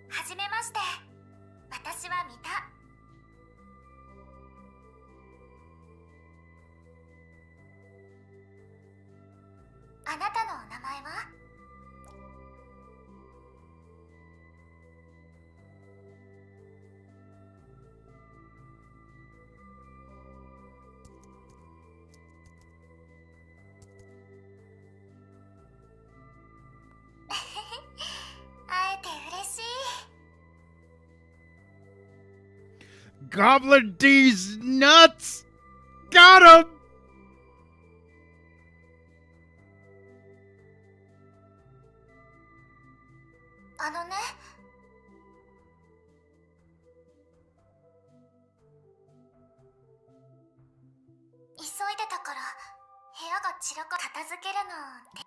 はじめまして。私はミタ。あなたのお名前は？会えて嬉しい。Goblin D's nuts! Got him! あのね、急いでたから部屋が散らか片付けるので。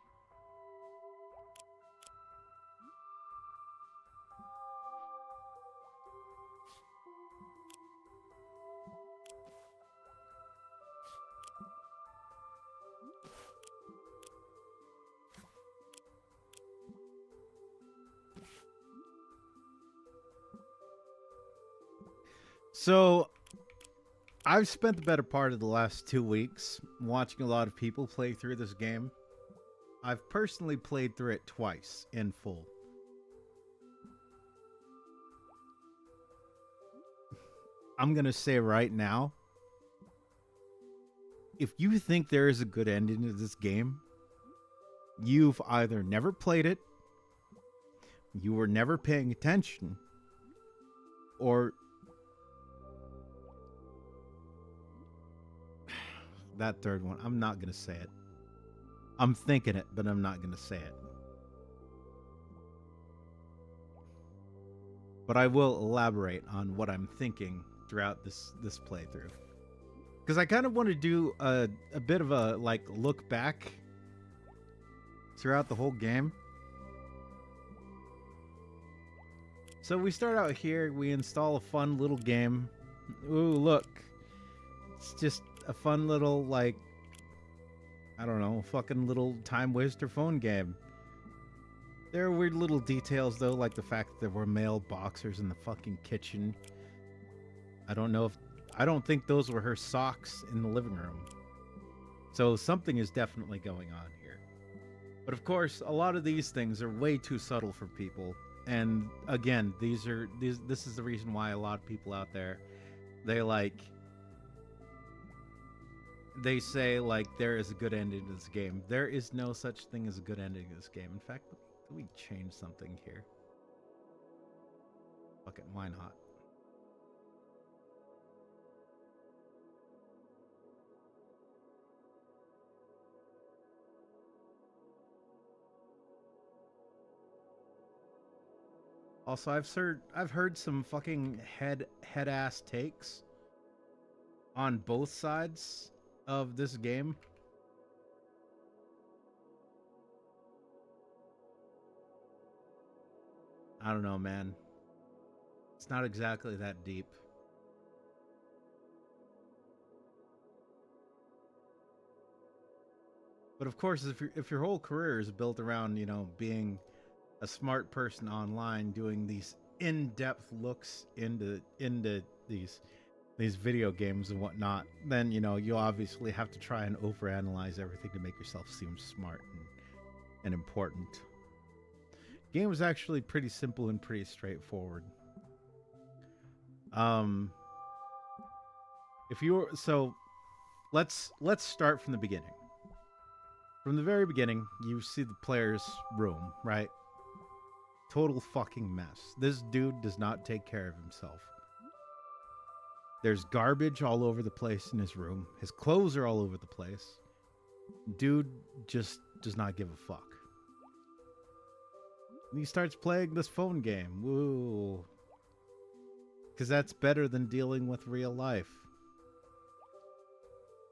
So, I've spent the better part of the last 2 weeks watching a lot of people play through this game. I've personally played through it twice in full. I'm gonna say right now, if you think there is a good ending to this game, you've either never played it, you were never paying attention, or that third one, I'm not gonna say it. I'm thinking it, but I'm not gonna say it. But I will elaborate on what I'm thinking throughout this playthrough, because I kind of want to do a bit of a like look back throughout the whole game. So we start out here, we install a fun little game. Ooh, look. It's just a fun little, like, I don't know, fucking little time waster phone game. There are weird little details, though, like the fact that there were male boxers in the fucking kitchen. I don't think those were her socks in the living room. So something is definitely going on here. But of course, a lot of these things are way too subtle for people. And again, this is the reason why a lot of people out there, they say like there is a good ending to this game. There is no such thing as a good ending to this game. In fact, let me change something here. Fuck it, why not? Also, I've heard some fucking head ass takes on both sides of this game. I don't know, man. It's not exactly that deep. But of course, if your whole career is built around, you know, being a smart person online, doing these in-depth looks into these video games and whatnot, then, you know, you obviously have to try and overanalyze everything to make yourself seem smart and important. Game is actually pretty simple and pretty straightforward. Let's start from the beginning. From the very beginning, you see the player's room, right? Total fucking mess. This dude does not take care of himself. There's garbage all over the place in his room. His clothes are all over the place. Dude just does not give a fuck. And he starts playing this phone game. Woo. Because that's better than dealing with real life.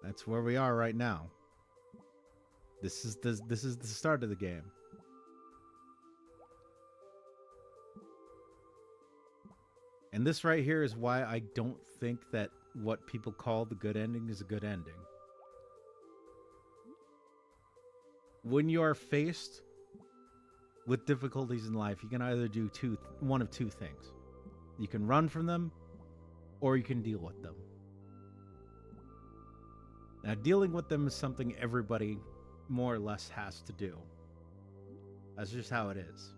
That's where we are right now. This is the start of the game. And this right here is why I don't think that what people call the good ending is a good ending. When you are faced with difficulties in life, you can either do one of two things. You can run from them, or you can deal with them. Now, dealing with them is something everybody more or less has to do. That's just how it is.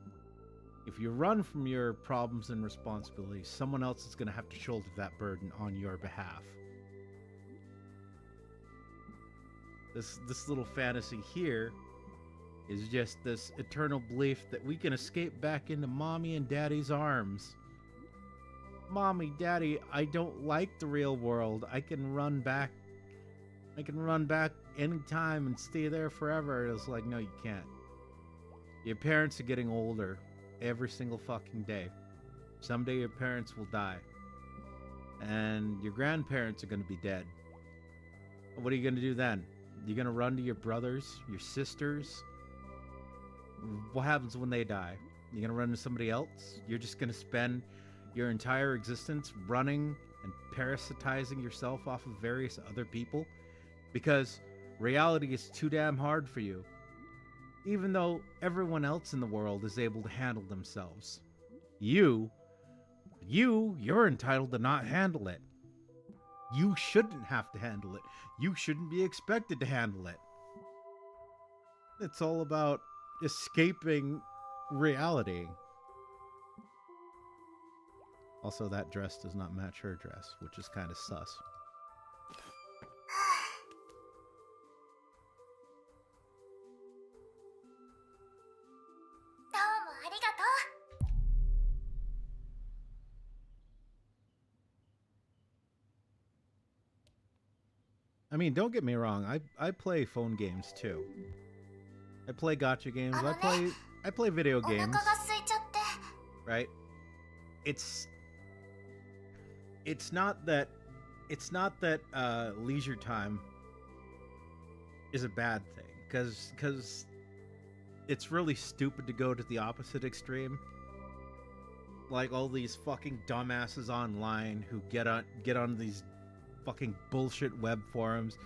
If you run from your problems and responsibilities, someone else is going to have to shoulder that burden on your behalf. This little fantasy here is just this eternal belief that we can escape back into mommy and daddy's arms. Mommy, daddy, I don't like the real world. I can run back anytime and stay there forever. It's like, no, you can't. Your parents are getting older every single fucking day. Someday your parents will die. And your grandparents are going to be dead. What are you going to do then? You're going to run to your brothers, your sisters? What happens when they die? You're going to run to somebody else? You're just going to spend your entire existence running and parasitizing yourself off of various other people? Because reality is too damn hard for you. Even though everyone else in the world is able to handle themselves. You're entitled to not handle it. You shouldn't have to handle it. You shouldn't be expected to handle it. It's all about escaping reality. Also, that dress does not match her dress, which is kind of sus. I mean, don't get me wrong. I play phone games too. I play gacha games. I play video games. Right? it's not that leisure time is a bad thing, because it's really stupid to go to the opposite extreme. Like all these fucking dumbasses online who get on these fucking bullshit web forums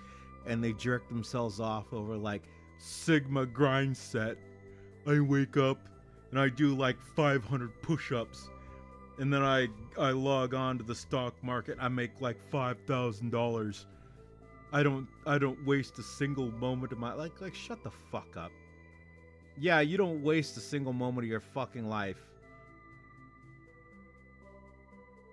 and they jerk themselves off over like Sigma grind set. I wake up and I do like 500 push-ups, and then I log on to the stock market. I make like $5,000. I don't waste a single moment of my like shut the fuck up. Yeah, you don't waste a single moment of your fucking life.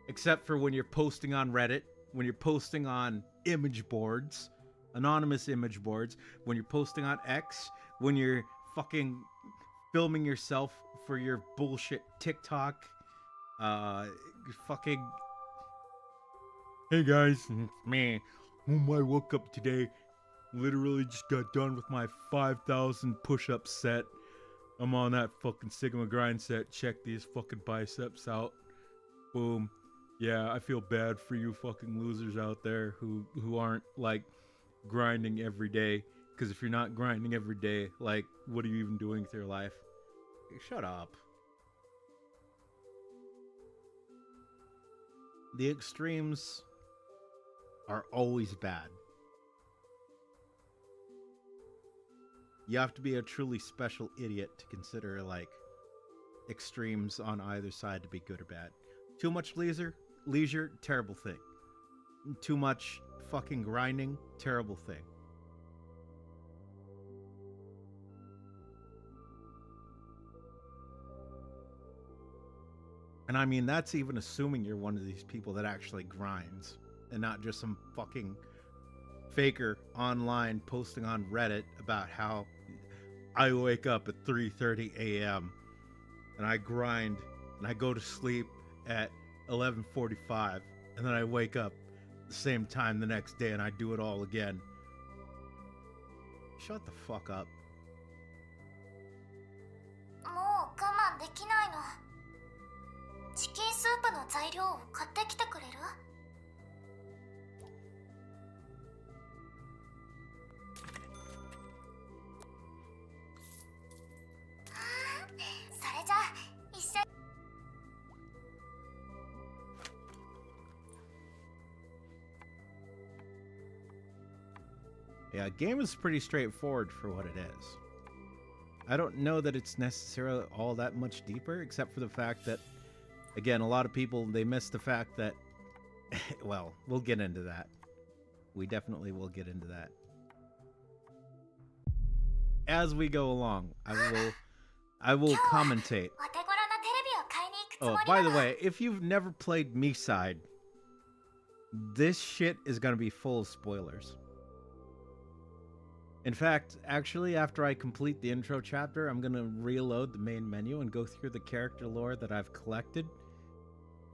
Except for when you're posting on Reddit, when you're posting on image boards, anonymous image boards, when you're posting on X, when you're fucking filming yourself for your bullshit TikTok, fucking... Hey guys, it's me. I woke up today, literally just got done with my 5,000 push-up set. I'm on that fucking Sigma grind set. Check these fucking biceps out. Boom. Yeah, I feel bad for you fucking losers out there who aren't like grinding every day. Because if you're not grinding every day, like, what are you even doing with your life? Shut up. The extremes are always bad. You have to be a truly special idiot to consider like extremes on either side to be good or bad. Too much leisure, terrible thing. Too much fucking grinding, terrible thing. And I mean, that's even assuming you're one of these people that actually grinds and not just some fucking faker online posting on Reddit about how I wake up at 3:30 a.m. and I grind and I go to sleep at 11:45 and then I wake up the same time the next day and I do it all again. Shut the fuck up. もう我慢できないの。チキンスープの材料を買ってきてくれる？それじゃあ一緒に。Yeah, game is pretty straightforward for what it is. I don't know that it's necessarily all that much deeper, except for the fact that, again, a lot of people, they miss the fact that, well, we'll get into that. We definitely will get into that. As we go along, I will commentate. Oh, by the way, if you've never played MiSide, this shit is going to be full of spoilers. In fact, actually, after I complete the intro chapter, I'm going to reload the main menu and go through the character lore that I've collected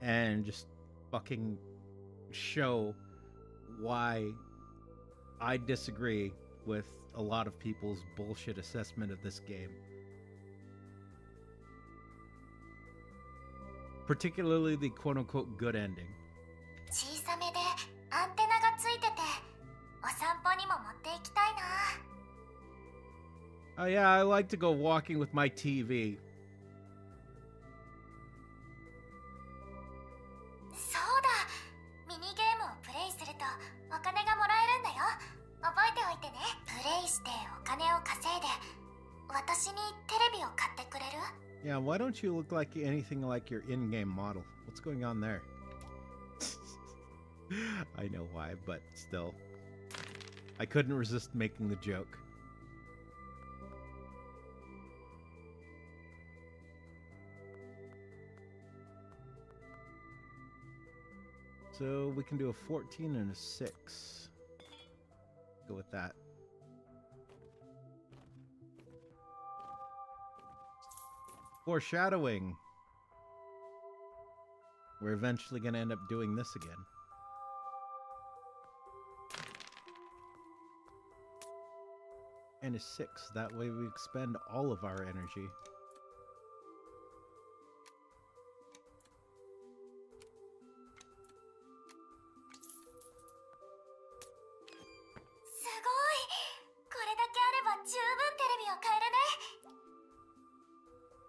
and just fucking show why I disagree with a lot of people's bullshit assessment of this game. Particularly the quote-unquote good ending. 小さめでアンテナがついててお散歩にも持って行きたいな。 Oh yeah, I like to go walking with my TV. そうだ、ミニゲームをプレイするとお金がもらえるんだよ。覚えておいてね。プレイしてお金を稼いで私にテレビを買ってくれる？ Yeah, why don't you look like anything like your in-game model? What's going on there? I know why, but still. I couldn't resist making the joke. So we can do a 14 and a 6. Go with that. Foreshadowing. We're eventually going to end up doing this again. And a 6. That way we expend all of our energy. 十分テレビを変えるね。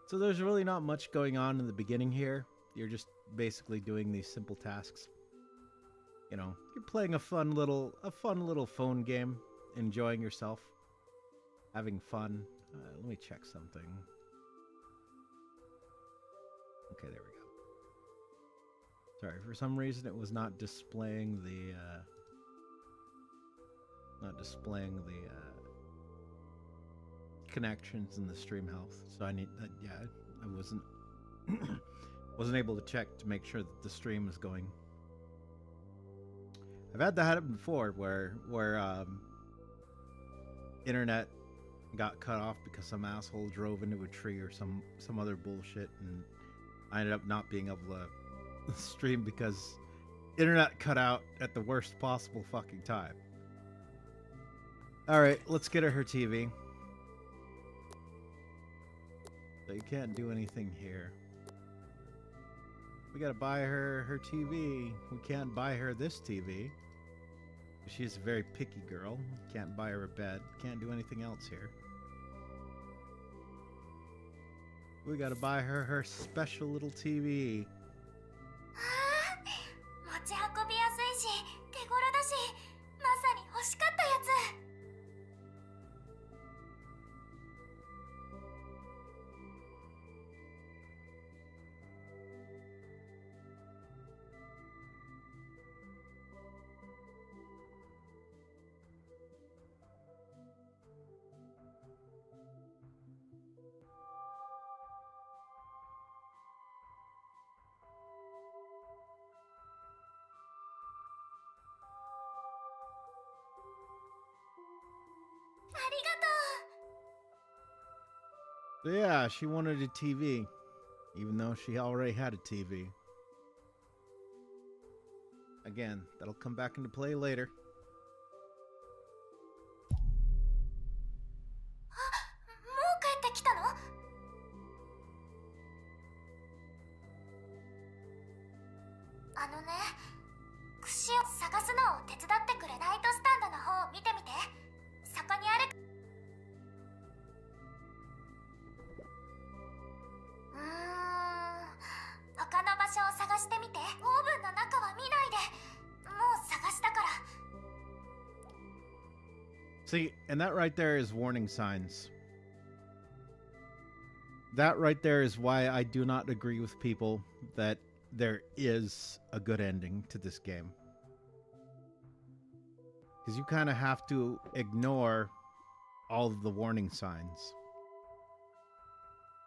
So there's really not much going on in the beginning here. You're just basically doing these simple tasks. You know, you're playing a fun little phone game, enjoying yourself, having fun. Let me check something. Okay, there we go. Sorry, for some reason it was not displaying the connections in the stream health. So I need that. Yeah, I wasn't able to check to make sure that the stream is going. I've had that happen before, where internet got cut off because some asshole drove into a tree or some other bullshit, and I ended up not being able to stream because internet cut out at the worst possible fucking time. All right, let's get her TV. So you can't do anything here. We gotta buy her TV. We can't buy her this TV. She's a very picky girl. Can't buy her a bed. Can't do anything else here. We gotta buy her special little TV. 持ち運びやすいし手頃だし、まさに欲しかったやつ。 So yeah, she wanted a TV, even though she already had a TV. Again, that'll come back into play later. もう帰ってきたの？あのね、串を探すのを手伝ってくれ。ナイトスタンドの方を見てみて。そこにある。他の場所を探してみて。オーブンの中は見ないで。もう探したから。 See, and that right there is warning signs. That right there is why I do not agree with people that there is a good ending to this game. Because you kind of have to ignore all of the warning signs.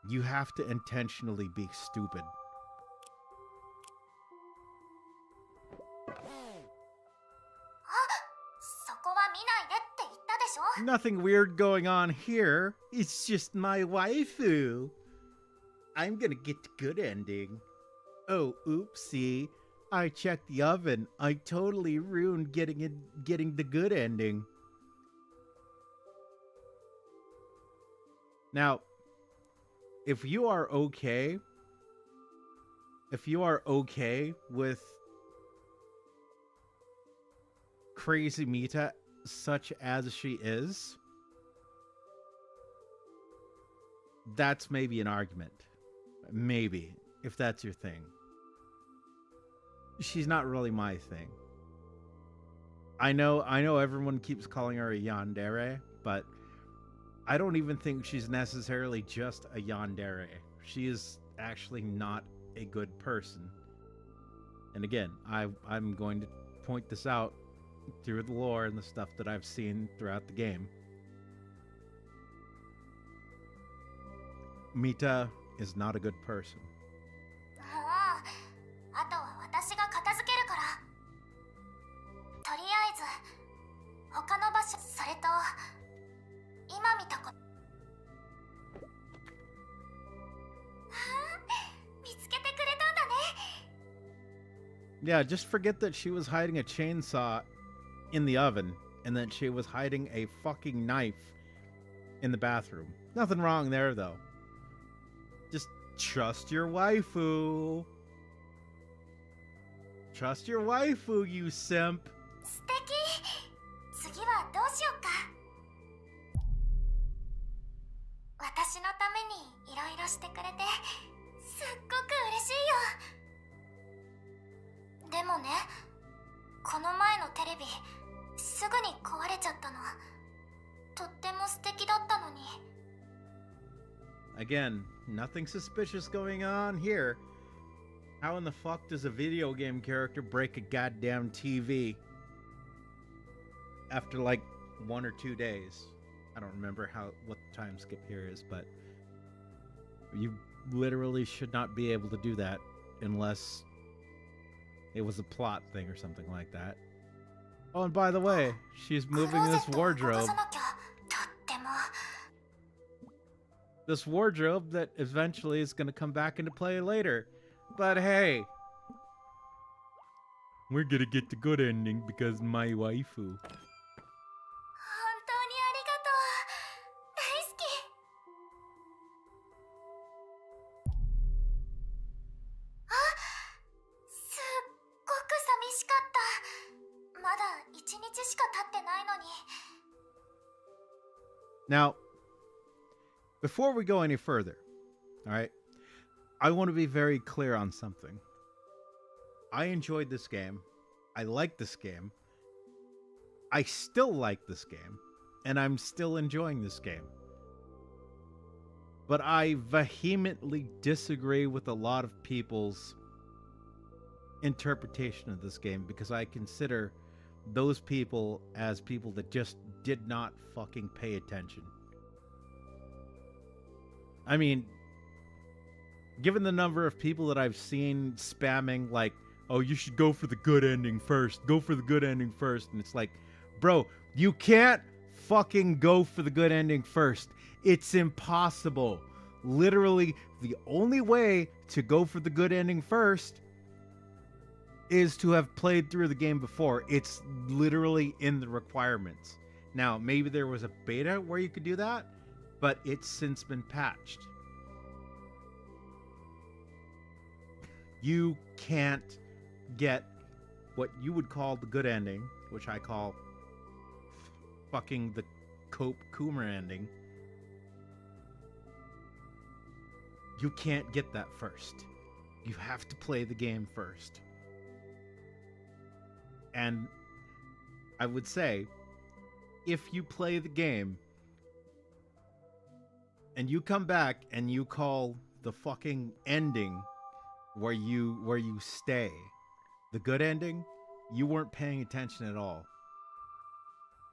You have to intentionally be stupid. Nothing weird going on here. It's just my waifu. I'm gonna get the good ending. Oh, oopsie. I checked the oven. I totally ruined getting the good ending. Now, if you are okay with crazy Mita such as she is, that's maybe an argument. Maybe, if that's your thing. She's not really my thing. I know everyone keeps calling her a yandere, but I don't even think she's necessarily just a yandere. She is actually not a good person. And again, I'm going to point this out through the lore and the stuff that I've seen throughout the game. Mita is not a good person. あとは私が片付けるから。とりあえず他の場所、それと今見たこと。見つけてくれたんだね。Yeah, just forget that she was hiding a chainsaw in the oven and that she was hiding a fucking knife in the bathroom. Nothing wrong there, though. Just trust your waifu. Trust your waifu, you simp. 素敵。次はどうしよっか。私のためにいろいろしてくれてすっごく嬉しいよ。でもね、この前のテレビすぐに壊れちゃったの。とっても素敵だったのに。 Again, nothing suspicious going on here. How in the fuck does a video game character break a goddamn TV after like 1 or 2 days? I don't remember what the time skip here is, but you literally should not be able to do that unless it was a plot thing or something like that. Oh, and by the way, she's moving this wardrobe. This wardrobe that eventually is going to come back into play later. But hey, we're going to get the good ending because my waifu. まだ1日しか経ってないのに。 Now, before we go any further, all right, I want to be very clear on something. I enjoyed this game. I like this game. I still like this game. And I'm still enjoying this game. But I vehemently disagree with a lot of people's interpretation of this game because I consider those people as people that just did not fucking pay attention. I mean, given the number of people that I've seen spamming like, oh, you should go for the good ending first. Go for the good ending first. And it's like, bro, you can't fucking go for the good ending first. It's impossible. Literally, the only way to go for the good ending first is to have played through the game before. It's literally in the requirements. Now, maybe there was a beta where you could do that, but it's since been patched. You can't get what you would call the good ending, which I call fucking the Cope Coomer ending. You can't get that first. You have to play the game first. And I would say, if you play the game and you come back and you call the fucking ending where you stay the good ending, you weren't paying attention at all.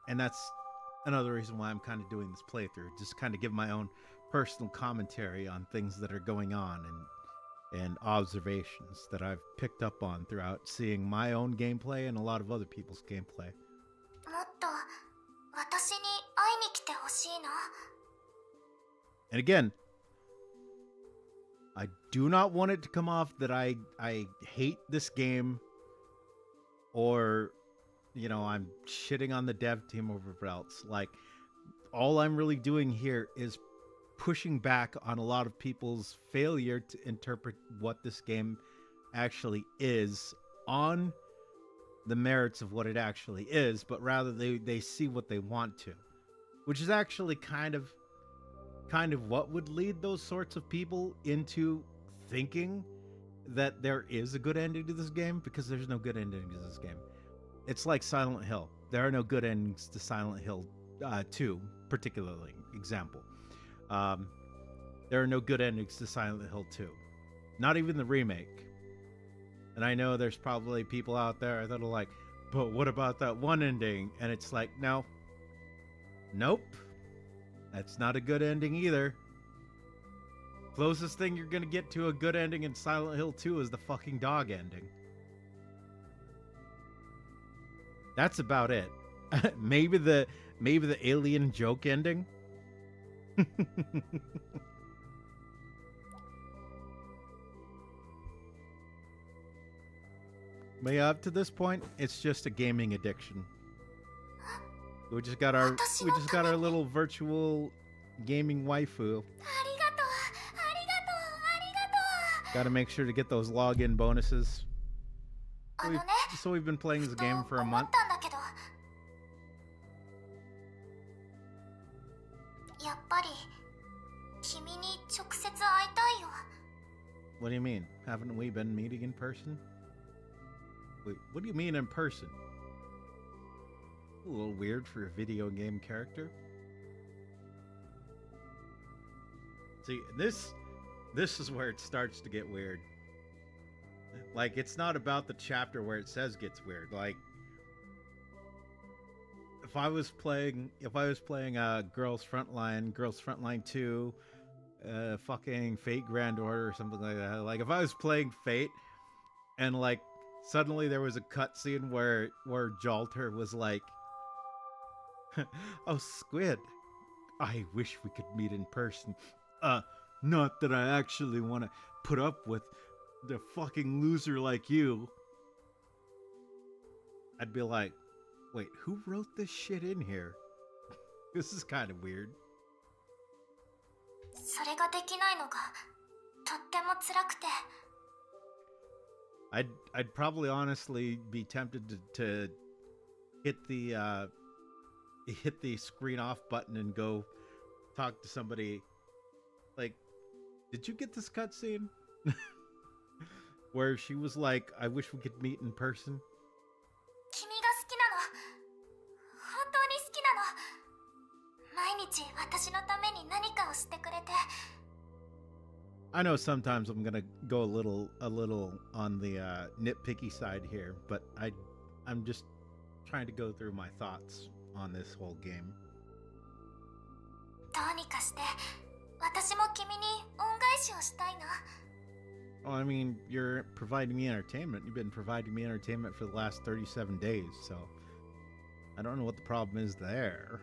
And that's another reason why I'm kind of doing this playthrough, just kind of give my own personal commentary on things that are going on and observations that I've picked up on throughout seeing my own gameplay and a lot of other people's gameplay. もっと私に会いに来てほしいな。 And again, I do not want it to come off that I hate this game or, you know, I'm shitting on the dev team over else. Like, all I'm really doing here is pushing back on a lot of people's failure to interpret what this game actually is on the merits of what it actually is, but rather they see what they want to, which is actually kind of what would lead those sorts of people into thinking that there is a good ending to this game, because there's no good ending to this game. It's like Silent Hill. There are no good endings to Silent Hill 2, particularly, example. There are no good endings to Silent Hill 2. Not even the remake. And I know there's probably people out there that are like, but what about that one ending? And it's like, no. Nope. That's not a good ending either. Closest thing you're gonna get to a good ending in Silent Hill 2 is the fucking dog ending. That's about it. maybe the alien joke ending. But yeah, up to this point, it's just a gaming addiction. We just got our little virtual gaming waifu. Gotta make sure to get those login bonuses. So we've been playing this game for a month. やっぱり君に直接会いたいよ。 What do you mean? Haven't we been meeting in person? Wait, what do you mean in person? A little weird for a video game character. See, this is where it starts to get weird. Like, it's not about the chapter where it says gets weird. Like, if I was playing Girls Frontline 2, fucking Fate Grand Order or something like that. Like, if I was playing Fate and like suddenly there was a cutscene where Jalter was like, "Oh, Squid, I wish we could meet in person. Not that I actually want to put up with the fucking loser like you." I'd be like, wait, who wrote this shit in here? This is kind of weird. それができないのがとっても辛くて。 I'd probably honestly be tempted to hit the screen off button and go talk to somebody. Like, did you get this cutscene? Where she was like, "I wish we could meet in person." 君が好きなの。本当に好きなの。毎日私のために何かをしてくれて。 I know sometimes I'm gonna go a little on the nitpicky side here, but I'm just trying to go through my thoughts on this whole game. どうにかして私も君に恩返しをしたいな。 Well, I mean, you're providing me entertainment. You've been providing me entertainment for the last 37 days, so I don't know what the problem is there.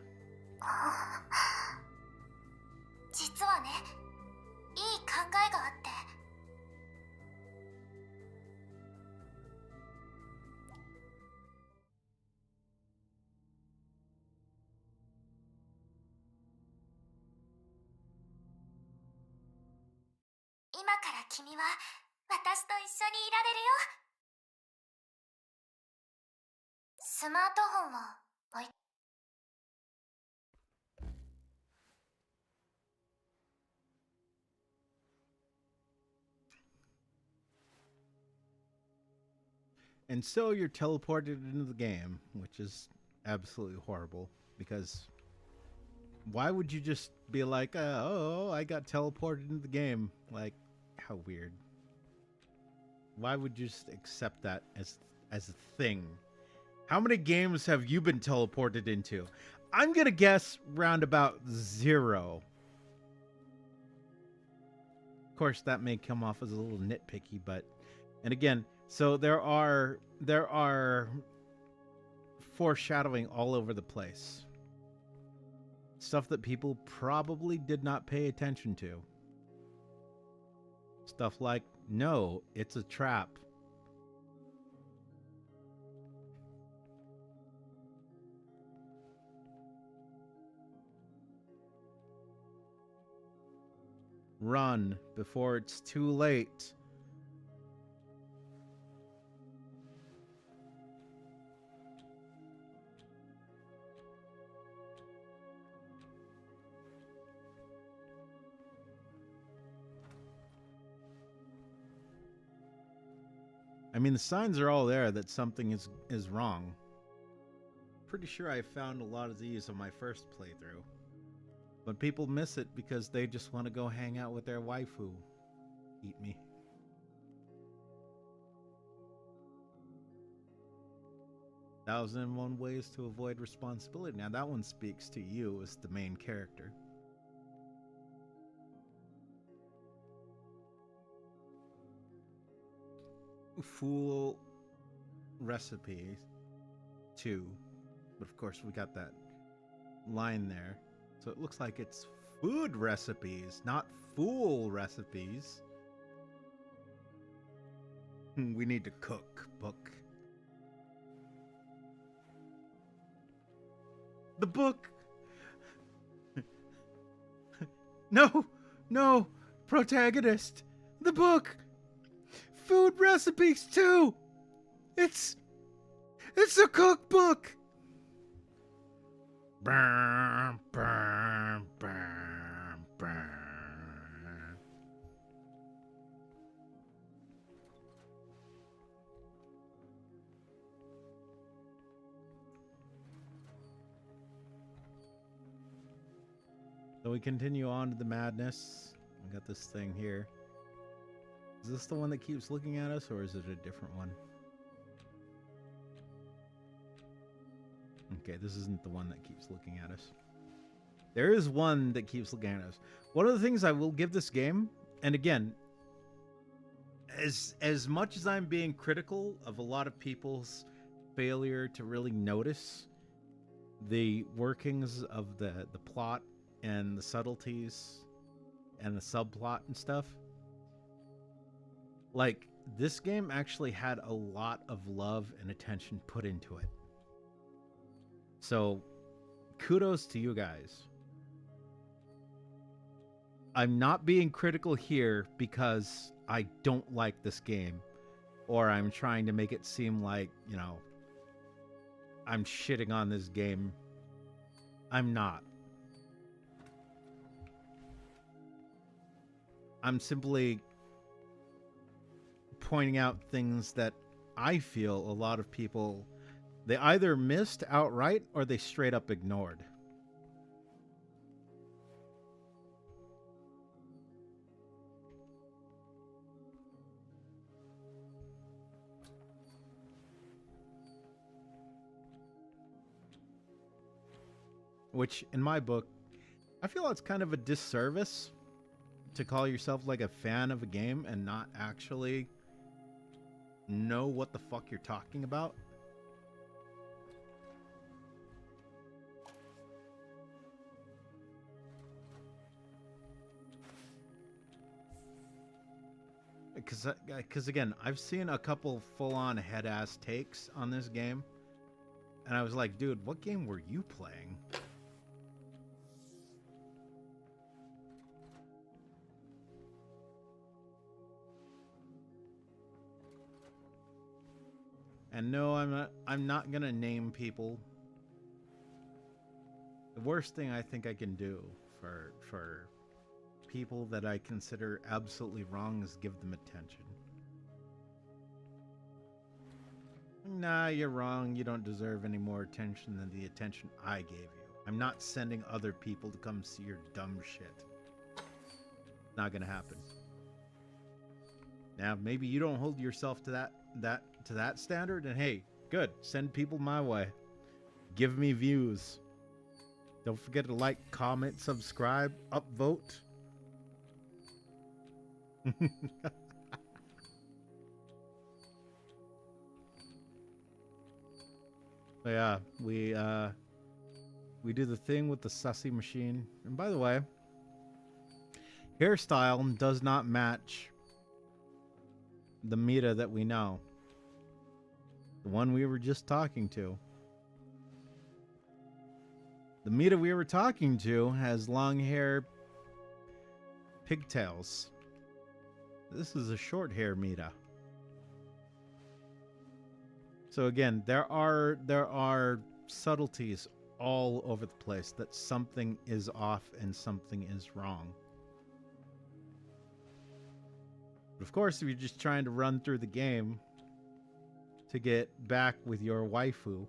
実はね、いい考えがあって。 今から君は私と一緒にいられるよ。スマートフォンを置い。 And so you're teleported into the game, which is absolutely horrible, because why would you just be like, "Oh, I got teleported into the game"? Like, how weird. Why would you just accept that as a thing? How many games have you been teleported into? I'm gonna guess round about 0. Of course, that may come off as a little nitpicky, but, and again, so there are foreshadowing all over the place. Stuff that people probably did not pay attention to. Stuff like, no, it's a trap. Run before it's too late. I mean, the signs are all there that something is wrong. Pretty sure I found a lot of these on my first playthrough. But people miss it because they just want to go hang out with their waifu. Eat me. Thousand and One Ways to Avoid Responsibility. Now that one speaks to you as the main character. Fool recipe 2, but of course we got that line there, so it looks like it's food recipes, not fool recipes. We need to cook book. The book. No, protagonist. The book. Food recipes too. It's a cookbook. Burn, burn, burn, burn. we continue on to the madness. I got this thing here. Is this the one that keeps looking at us, or is it a different one? Okay, this isn't the one that keeps looking at us. There is one that keeps looking at us. One of the things I will give this game, and again, as much as I'm being critical of a lot of people's failure to really notice the workings of the plot and the subtleties and the subplot and stuff, like, this game actually had a lot of love and attention put into it. So, kudos to you guys. I'm not being critical here because I don't like this game, or I'm trying to make it seem like, you know, I'm shitting on this game. I'm not. I'm simply pointing out things that I feel a lot of people, they either missed outright or they straight up ignored. Which, in my book, I feel it's kind of a disservice to call yourself like a fan of a game and not actually know what the fuck you're talking about. Because again, I've seen a couple full-on head-ass takes on this game, and I was like, dude, what game were you playing? And no, I'm not gonna name people. The worst thing I think I can do for people that I consider absolutely wrong is give them attention. Nah, you're wrong. You don't deserve any more attention than the attention I gave you. I'm not sending other people to come see your dumb shit. Not gonna happen. Now, maybe you don't hold yourself to that standard, and hey, good. Send people my way. Give me views. Don't forget to like, comment, subscribe, upvote. But yeah, we do the thing with the sussy machine. And by the way, hairstyle does not match the Mita that we know. The one we were just talking to. The Mita we were talking to has long hair, pigtails. This is a short hair Mita. So again, there are subtleties all over the place that something is off and something is wrong. But of course, if you're just trying to run through the game to get back with your waifu,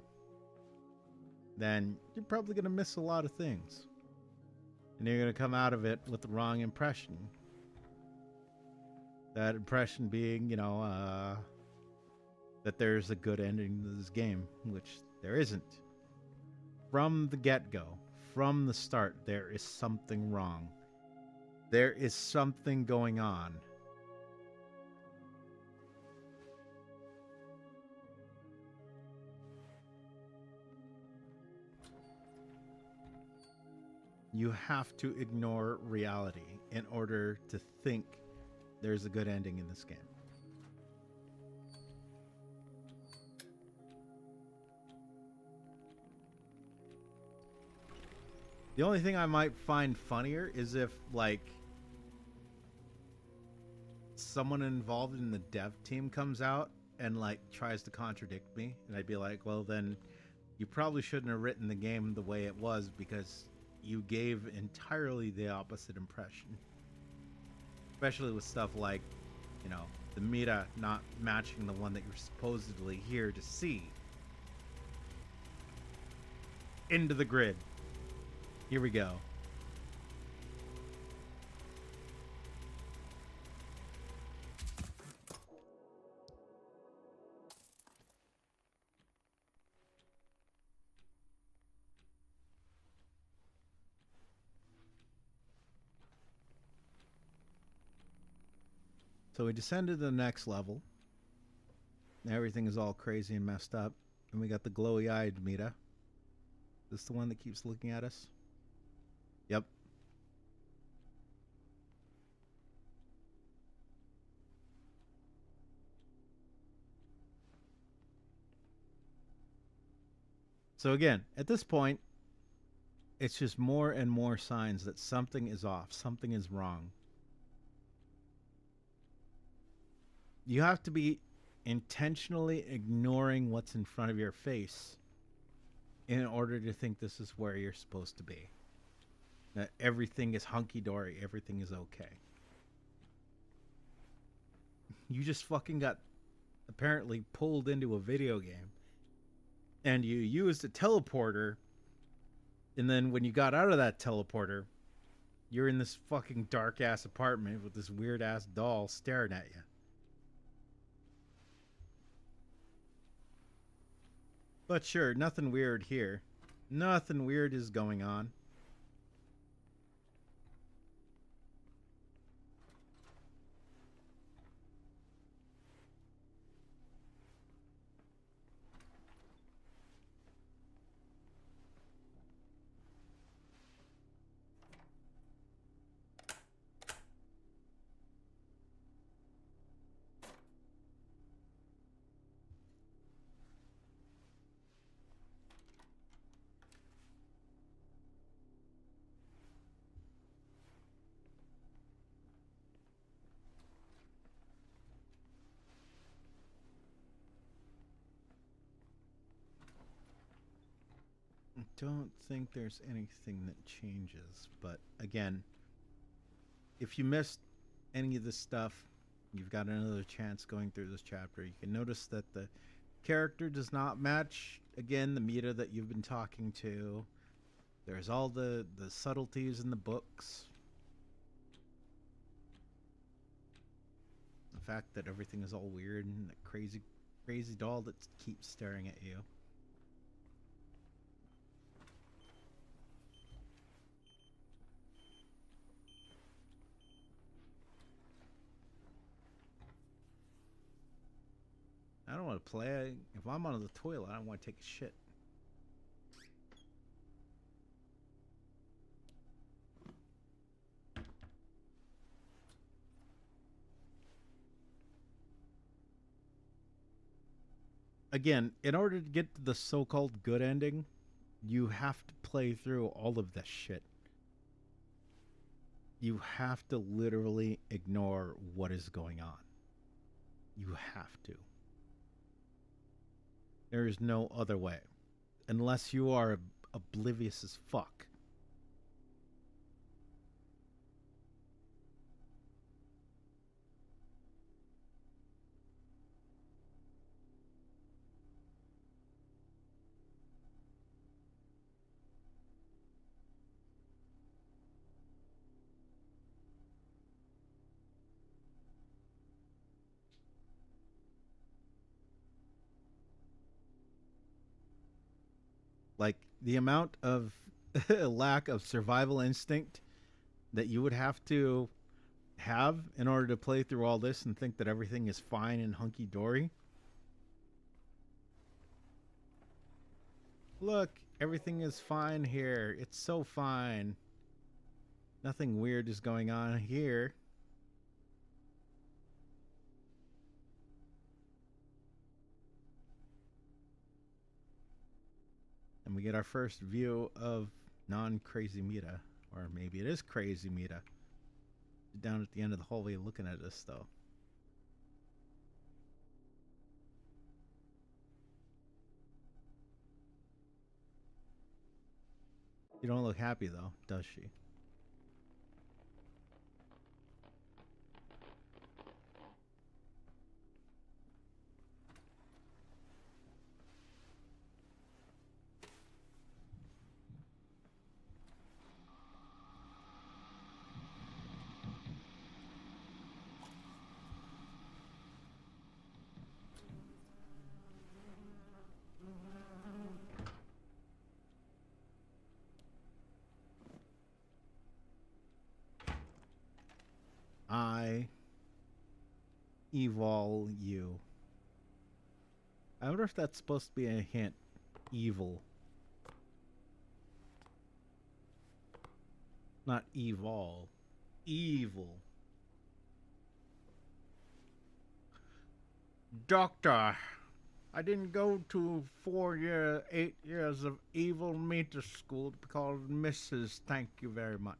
then you're probably going to miss a lot of things. And you're going to come out of it with the wrong impression. That impression being, you know, that there's a good ending to this game, which there isn't. From the get-go, from the start, there is something wrong. There is something going on. You have to ignore reality in order to think there's a good ending in this game. The only thing I might find funnier is if, like, someone involved in the dev team comes out and, like, tries to contradict me. And I'd be like, well, then you probably shouldn't have written the game the way it was, because you gave entirely the opposite impression. Especially with stuff like, you know, the Mita not matching the one that you're supposedly here to see. Into the grid. Here we go. So we descended to the next level. Everything is all crazy and messed up. And we got the glowy-eyed Mita. Is this the one that keeps looking at us? Yep. So again, at this point, it's just more and more signs that something is off, something is wrong. You have to be intentionally ignoring what's in front of your face in order to think this is where you're supposed to be. That everything is hunky-dory, everything is okay. You just fucking got apparently pulled into a video game. And you used a teleporter, and then when you got out of that teleporter, you're in this fucking dark-ass apartment with this weird-ass doll staring at you. But sure, nothing weird here. Nothing weird is going on. I don't think there's anything that changes, but again, if you missed any of this stuff, you've got another chance going through this chapter. You can notice that the character does not match, again, the Mita that you've been talking to. There's all the subtleties in the books. The fact that everything is all weird and that crazy doll that keeps staring at you. I don't want to play. If I'm on the toilet, I don't want to take a shit. Again, in order to get to the so-called good ending, you have to play through all of this shit. You have to literally ignore what is going on. You have to. There is no other way. Unless you are oblivious as fuck. Like, the amount of lack of survival instinct that you would have to have in order to play through all this and think that everything is fine and hunky-dory. Look, everything is fine here. It's so fine. Nothing weird is going on here. And we get our first view of non-crazy Mita. Or maybe it is crazy Mita. Down at the end of the hallway looking at us, though. You don't look happy, though, does she? I Evol you. I wonder if that's supposed to be a hint. Evil. Not evol. Evil. Doctor, I didn't go to 8 years of evil meter school to be called Mrs. Thank you very much.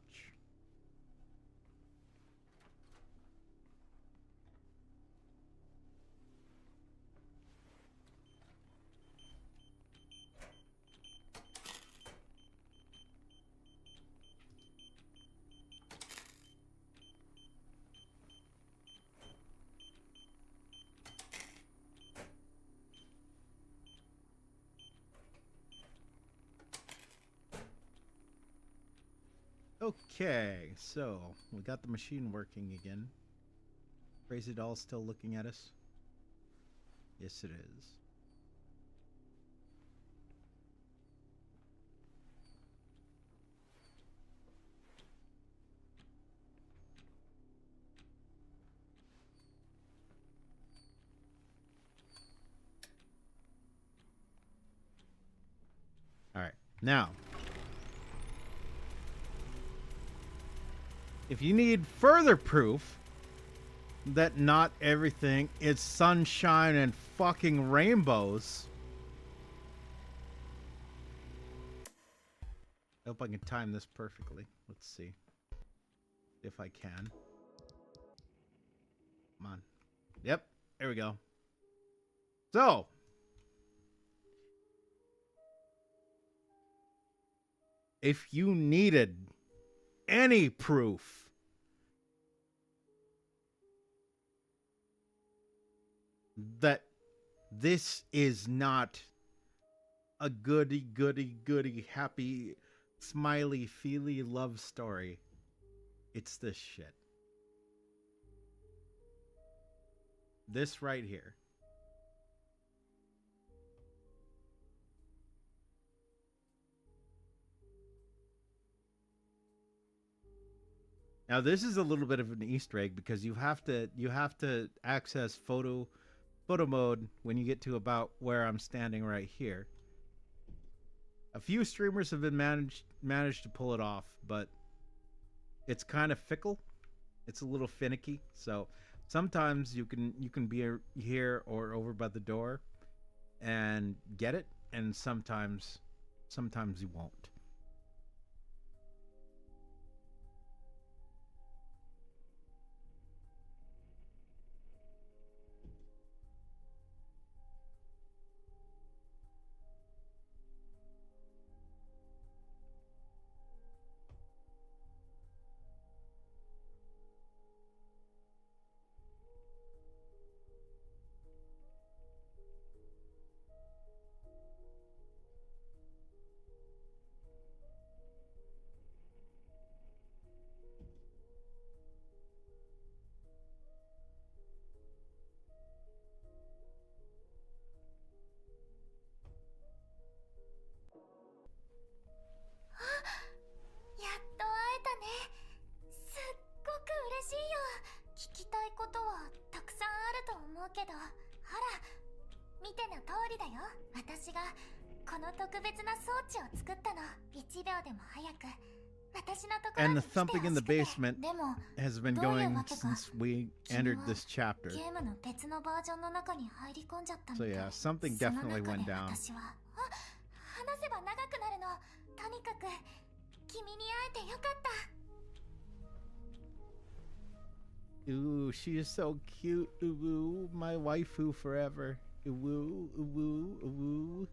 Okay, so we got the machine working again. Crazy doll still looking at us? Yes, it is. All right, now, if you need further proof that not everything is sunshine and fucking rainbows, I hope I can time this perfectly. Let's see if I can. Come on. Yep, there we go. So, if you needed any proof that this is not a goody, happy, smiley, feely love story, it's this shit. This right here. Now this is a little bit of an Easter egg because you have to access photo mode when you get to about where I'm standing right here. A few streamers have been managed to pull it off, but it's kind of fickle. It's a little finicky. So sometimes you can be here or over by the door and get it, and sometimes you won't. And the thumping in the basement has been going since we entered this chapter. So yeah, something definitely went down. Ooh, she is so cute. Ooh, my waifu forever. Ooh, ooh, ooh.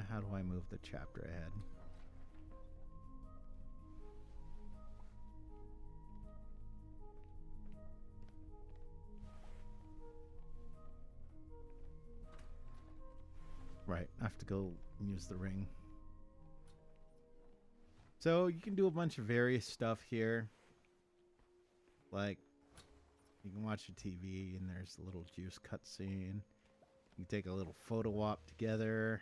How do I move the chapter ahead? Right, I have to go use the ring. So you can do a bunch of various stuff here. Like, you can watch the TV and there's a little juice cutscene. You can take a little photo op together.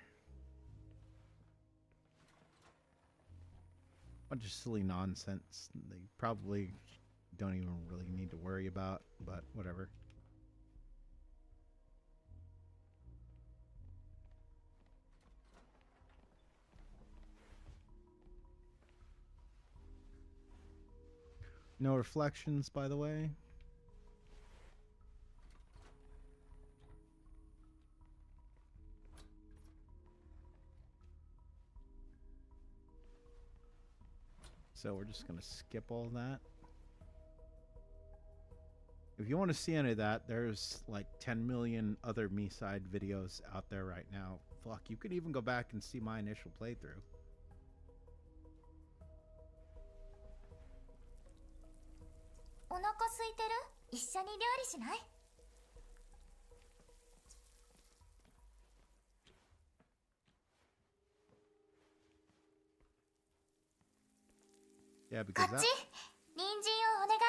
Bunch of silly nonsense. They probably don't even really need to worry about, but whatever. No reflections, by the way. So we're just going to skip all that. If you want to see any of that, there's like 10 million other MiSide videos out there right now. Fuck, you can even go back and see my initial playthrough. お腹空いてる？一緒に料理しない？ Yeah, こ because っち。人参をお願い。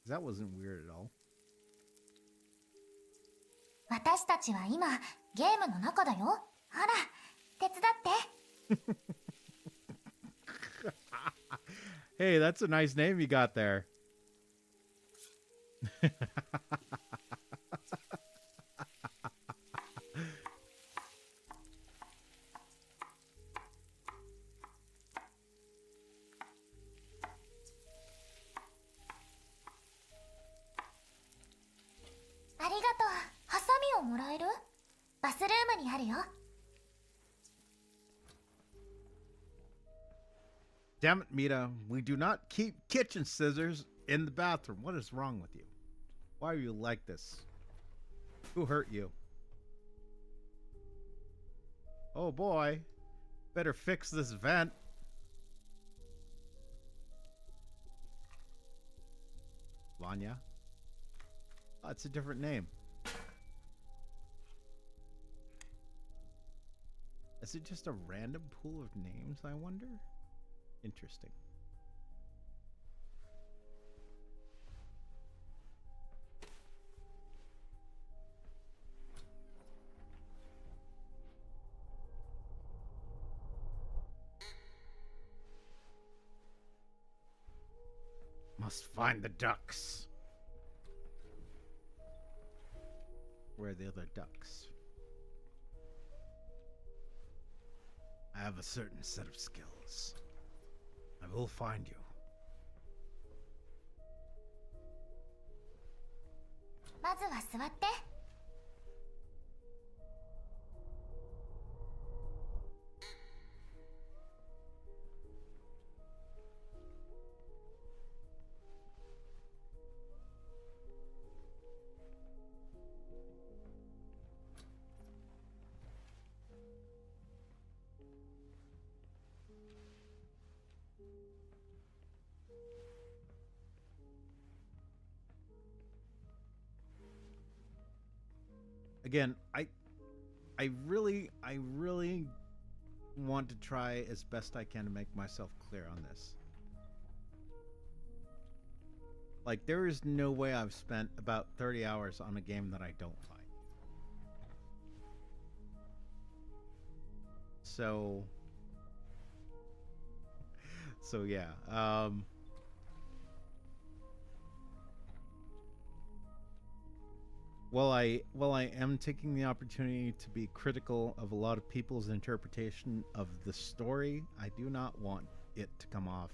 that wasn't weird at all. 私たちは今ゲームの中だよ。ほら、手伝って。 Hey, that's a nice name you got there. ありがとう。ハサミをもらえる？バスルームにあるよ。 Damn it, Mita. We do not keep kitchen scissors in the bathroom. What is wrong with you? Why are you like this? Who hurt you? Oh boy. Better fix this vent. Vanya? Oh, it's a different name. Is it just a random pool of names, I wonder? Interesting. Must find the ducks. Where are the other ducks? I have a certain set of skills. I will find you. まずは座って。 Again, I really want to try as best I can to make myself clear on this. Like, there is no way I've spent about 30 hours on a game that I don't like. So yeah. While I am taking the opportunity to be critical of a lot of people's interpretation of the story, I do not want it to come off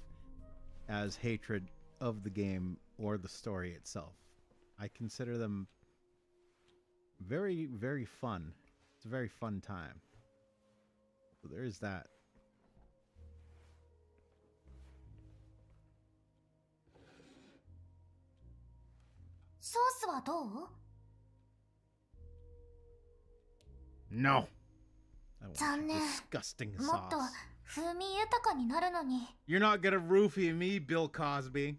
as hatred of the game or the story itself. I consider them very, very fun. It's a very fun time. So there is that. Sauce はどう？ No. I want Damn your it. disgusting もっと sauce. 風味豊かになるのに。 You're not gonna roofie me, Bill Cosby.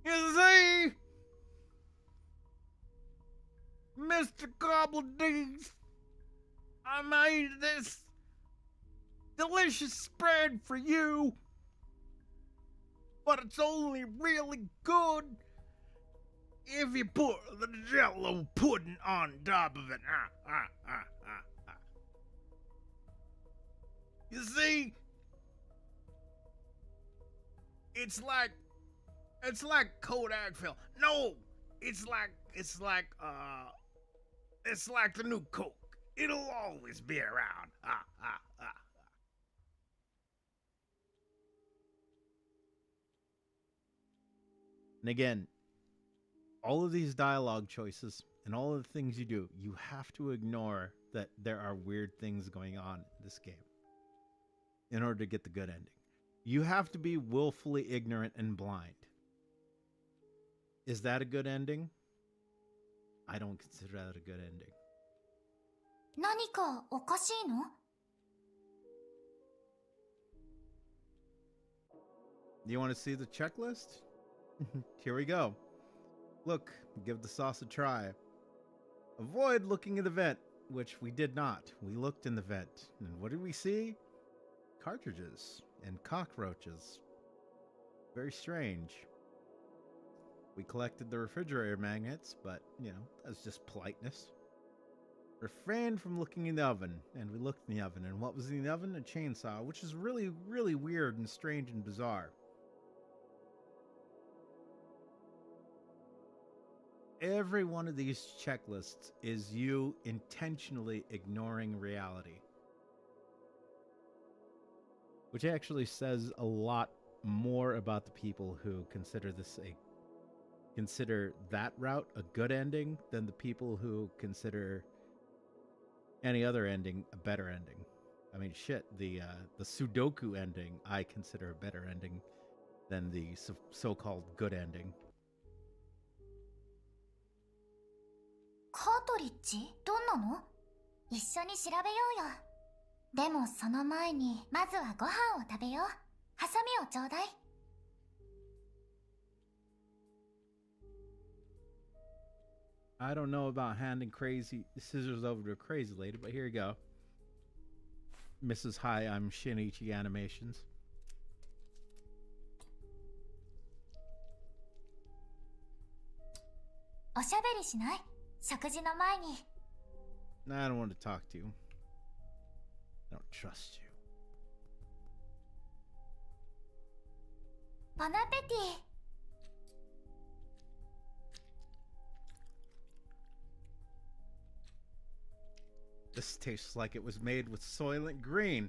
You see? Mr. Gobbledygook, I made this delicious spread for you, but it's only really good if you put the Jello pudding on top of it. You see? It's like Kodak film. No, it's like the new Coke. It'll always be around. And again, all of these dialogue choices and all of the things you do, you have to ignore that there are weird things going on in this game in order to get the good ending. You have to be willfully ignorant and blind. Is that a good ending? I don't consider that a good ending. 何かおかしいの? You want to see the checklist? Here we go. Look, give the sauce a try. Avoid looking in the vent, which we did not. We looked in the vent. And what did we see? Cartridges and cockroaches. Very strange. We collected the refrigerator magnets, but, you know, that's just politeness. Refrained from looking in the oven, and we looked in the oven. And what was in the oven? A chainsaw, which is really, really weird and strange and bizarre. Every one of these checklists is you intentionally ignoring reality. Which actually says a lot more about the people who consider that route a good ending than the people who consider any other ending a better ending. I mean, shit, the Sudoku ending I consider a better ending than the so-called good ending. カートリッジどんなの? 一緒に調べようよ。でもその前にまずはご飯を食べよう。ハサミをちょうだい。I don't know about handing crazy scissors over to a crazy lady, but here you go. Mrs. Hi, I'm Shinichi Animations. おしゃべりしない?食事の前に。I don't want to talk to you. I don't trust you. ボナペティ。This tastes like it was made with Soylent Green.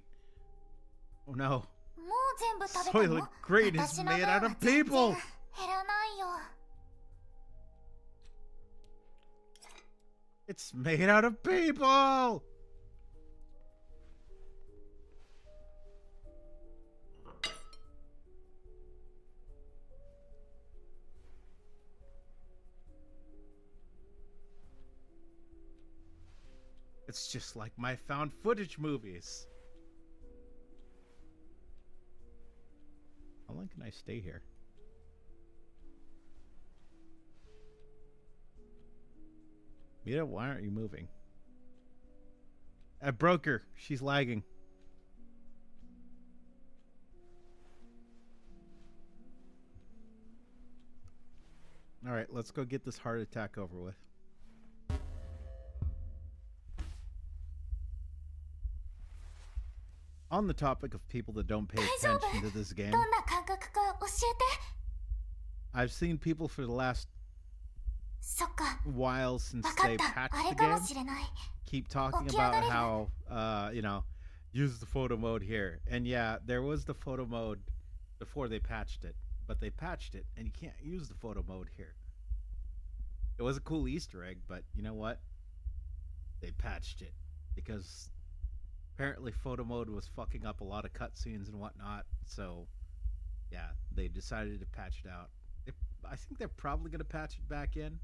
Oh no. もう全部食べたの? Soylent Green is made out of people! 減らないよ。It's made out of people! It's just like my found footage movies. How long can I stay here? Mita, why aren't you moving? I broke her. She's lagging. All right, let's go get this heart attack over with. On the topic of people that don't pay attention to this game, どんな感覚か教えて。 I've seen people for the last そっか。 while since わかっ they た。 patched あ the れかも game しれない。 keep talking about how you know, use the photo mode here. And yeah, there was the photo mode before they patched it, but they patched it and you can't use the photo mode here. It was a cool Easter egg, but you know what? They patched it because apparently photo mode was fucking up a lot of cutscenes and whatnot. So yeah, they decided to patch it out. I think they're probably going to patch it back in.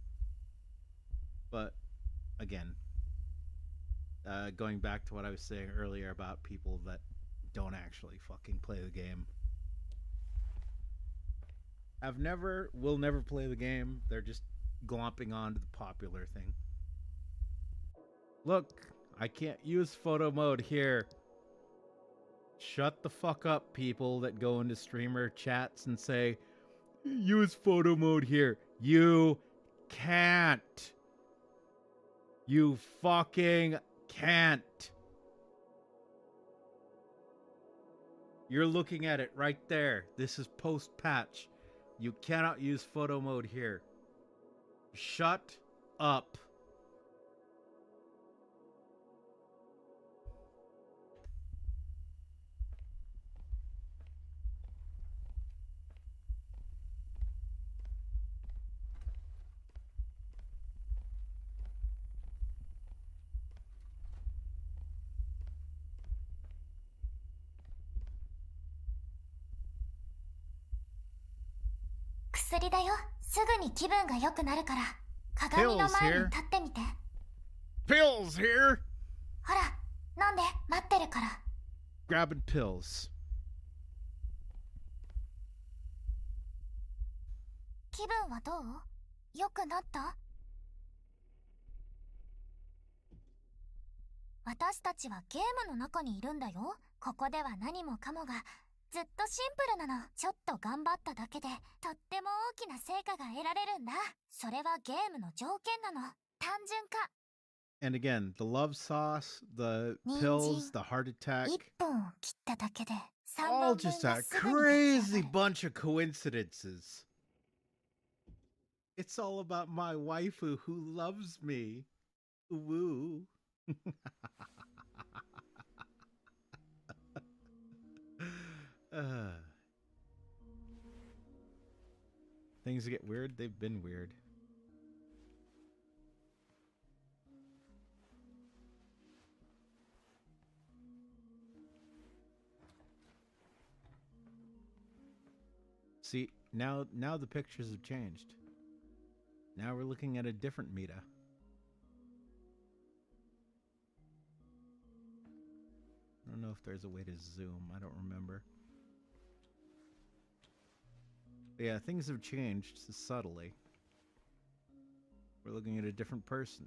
But again, going back to what I was saying earlier about people that don't actually fucking play the game. Will never play the game. They're just glomping onto the popular thing. Look, I can't use photo mode here. Shut the fuck up, people that go into streamer chats and say, use photo mode here. You can't. You fucking can't. You're looking at it right there. This is post-patch. You cannot use photo mode here. Shut up.薬だよ。すぐに気分が良くなるから。鏡の前に立ってみて。Pills here. ほら、飲んで待ってるから。Grabbing pills. 気分はどう？良くなった？私たちはゲームの中にいるんだよ。ここでは何もかもがずっとシンプルなの。ちょっと頑張っただけでとっても大きな成果が得られるんだ。それはゲームの条件なの。単純化。And again, the love sauce, the 人参 pills, the heart attack. 1本を切っただけで3 All 本分 just が a すぐに出来 crazy 上がる。 bunch of coincidences. It's all about my waifu who loves me. Woo. Things get weird. They've been weird. See, now the pictures have changed. Now we're looking at a different Mita. I don't know if there's a way to zoom. I don't remember. But yeah, things have changed subtly. We're looking at a different person.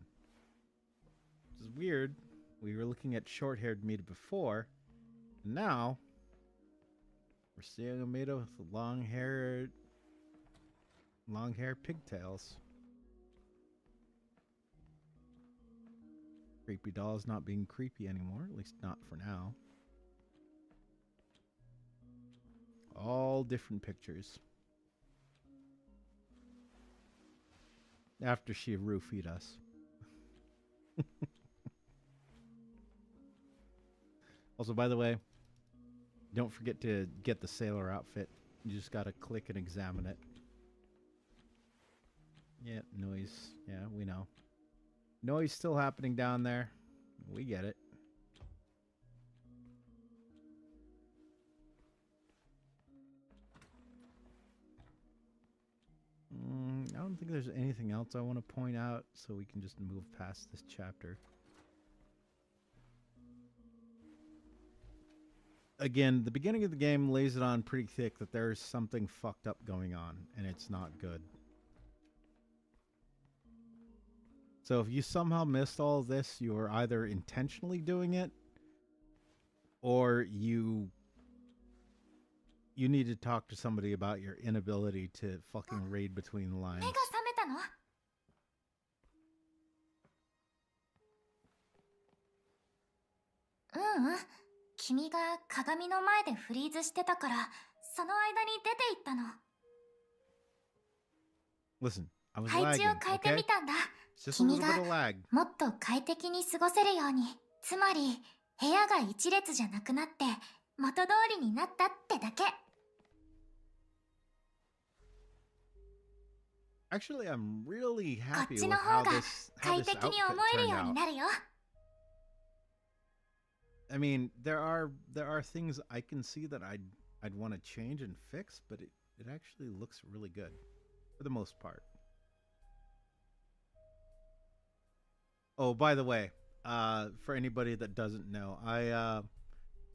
Which is weird. We were looking at short-haired Mita before. And now we're seeing a Mita with long hair pigtails. Creepy doll's not being creepy anymore, at least not for now. All different pictures. After she roofied us. Also, by the way, don't forget to get the sailor outfit. You just gotta click and examine it. Yeah, noise. Yeah, we know. Noise still happening down there. We get it. I don't think there's anything else I want to point out, so we can just move past this chapter. Again, the beginning of the game lays it on pretty thick that there's something fucked up going on, and it's not good. So if you somehow missed all of this, you are either intentionally doing it, or you need to talk to somebody about your inability to fucking read between the lines. 目が覚めたの？君が鏡の前でフリーズしてたから、その間に出て行ったの。 Listen, I was 配置 lagging, を変えて okay? みたんだ。 It's just a little 君が bit of lag. もっと快適に過ごせるように。つまり、部屋が一列じゃなくなって、元通りになったってだけ。 Actually, I'm really こっ happy ち with の how 方が this 快適に outfit 思える turned ように out. なるよ。 I mean, there are things I can see that I'd want to change and fix, but it actually looks really good for the most part. Oh, by the way, for anybody that doesn't know,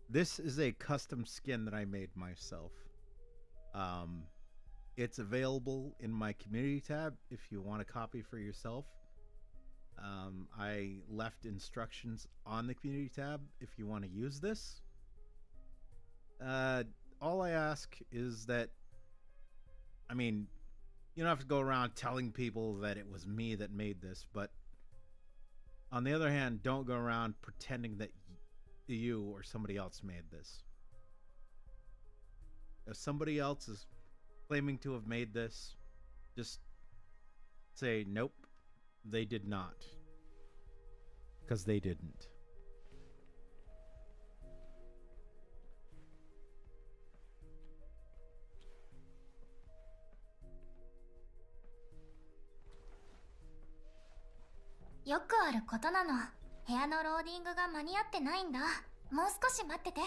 this is a custom skin that I made myself. It's available in my community tab if you want a copy for yourself. I left instructions on the community tab if you want to use this. All I ask is that, I mean, you don't have to go around telling people that it was me that made this, but on the other hand, don't go around pretending that you or somebody else made this. If somebody else is claiming to have made this, just say, nope, they did not. Because they didn't.よくあることなの。部屋のローディングが間に合ってないんだ。もう少し待ってて。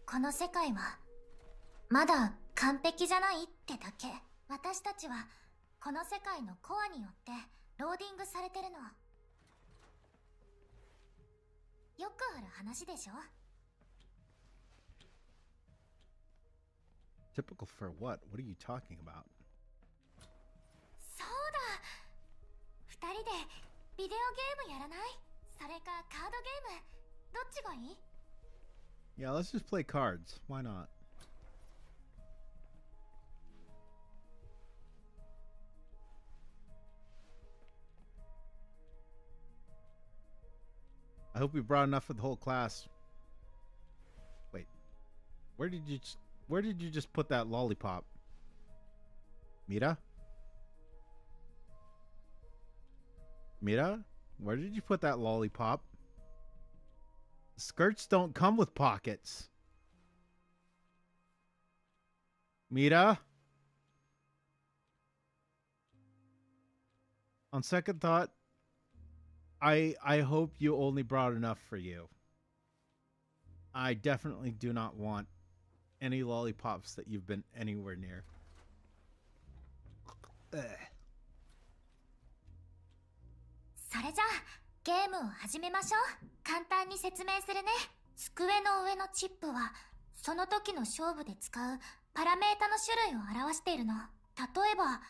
この世界はまだ完璧じゃないってだけ。私たちはこの世界のコアによってローディングされてるの。よくある話でしょ。Typical for what? What are you talking about? そうだ。二人でビデオゲームやらない？それかカードゲーム。どっちがいい？ Yeah, let's just play cards. Why not? I hope we brought enough for the whole class. Wait. Where did you just put that lollipop? Mira? Mira? Where did you put that lollipop? Skirts don't come with pockets. Mira? On second thought, I hope you only brought enough for you. I definitely do not want any lollipops that you've been anywhere near. Ugh. それじゃあゲームを始めましょう。簡単に説明するね。机の上のチップはその時の勝負で使うパラメータの種類を表しているの。例えば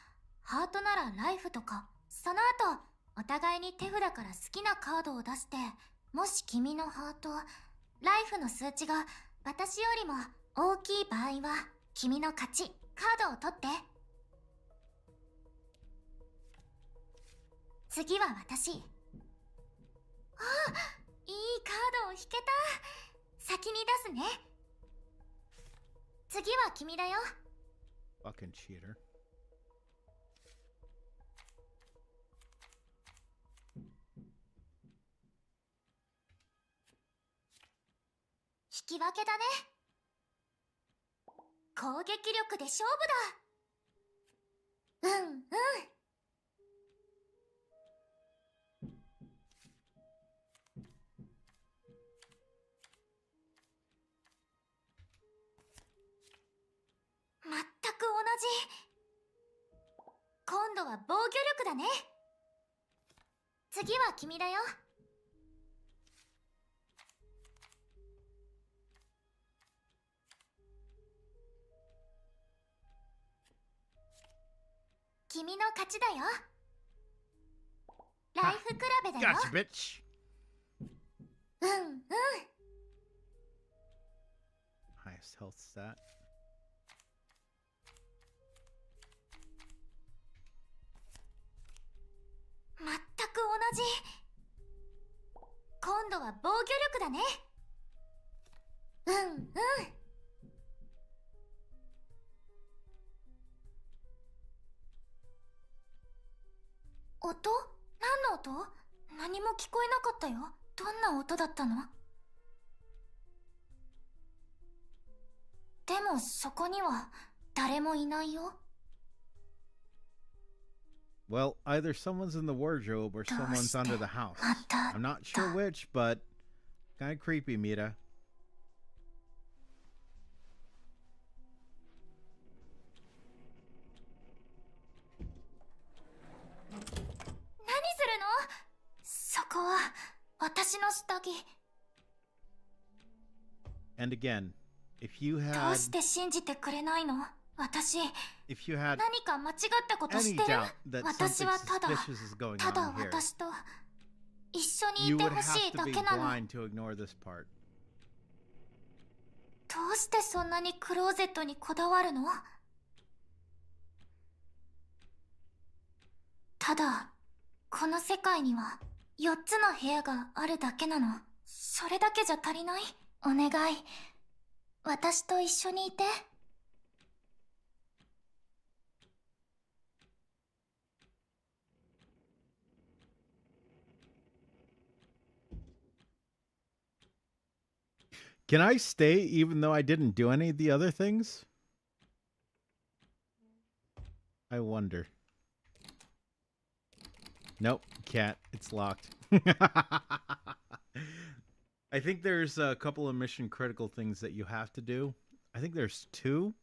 ハートならライフとか。その後お互いに手札から好きなカードを出して、もし君のハート、ライフの数値が私よりも大きい場合は君の勝ち。カードを取って。次は私。あ、いいカードを引けた。先に出すね。次は君だよ。Fucking cheater. 引き分けだね。攻撃力で勝負だ。うんうん。全く同じ。今度は防御力だね。次は君だよ。君の勝ちだよ。ライフ比べだよ。Gotcha, bitch. うんうん。Highest health stat. 全く同じ。今度は防御力だね。うんうん。音？何の音？何も聞こえなかったよ。どんな音だったの？でもそこには誰もいないよ。Well, either someone's in the wardrobe or someone's under the house. I'm not sure which, but kind of creepy, Mira. 何するの？そこは私の下着。And again, if you ど had うして信じてくれないの？私、 if you had 何か間違ったことし any てる？ doubt that 私 something はただ suspicious is going ただ on here, 私と一緒に you いて would ほし have い to だ be けなの。 blind to ignore this part. どうしてそんなにクローゼットにこだわるの？ただ、この世界には4つの部屋があるだけなの。それだけじゃ足りない？お願い。私と一緒にいて。Can I stay even though I didn't do any of the other things? I wonder. Nope, can't. It's locked. I think there's a couple of mission critical things that you have to do. I think there's 2.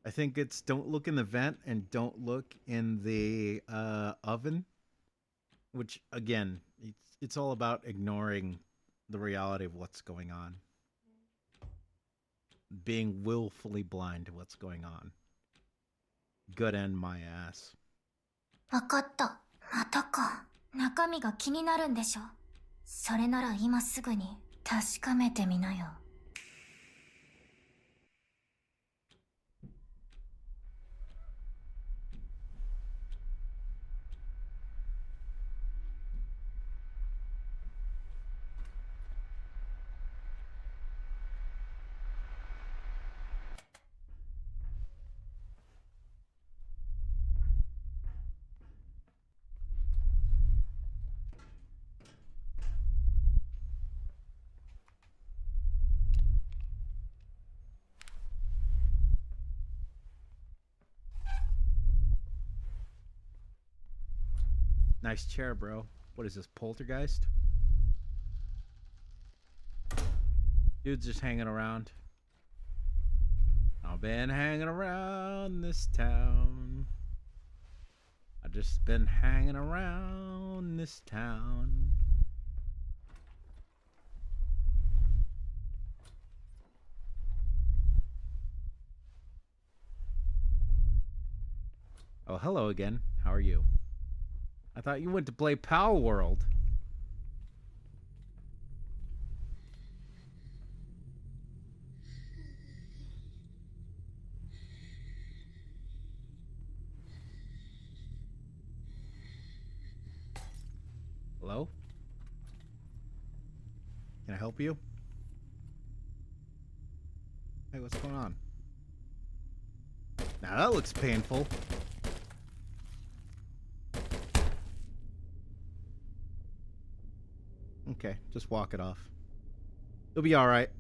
I think it's don't look in the vent and don't look in the oven. Which, again, it's all about ignoring the reality of what's going on. Being willfully blind to what's going on. Good end my ass. わかった。またか。中身が気になるんでしょ。それなら今すぐに確かめてみなよ。Nice chair, bro. What is this, poltergeist? Dude's just hanging around. I've been hanging around this town. I've just been hanging around this town. Oh, hello again. How are you? I thought you went to play Pal World. Hello? Can I help you? Hey, what's going on? Now that looks painful. Okay, just walk it off. You'll be alright.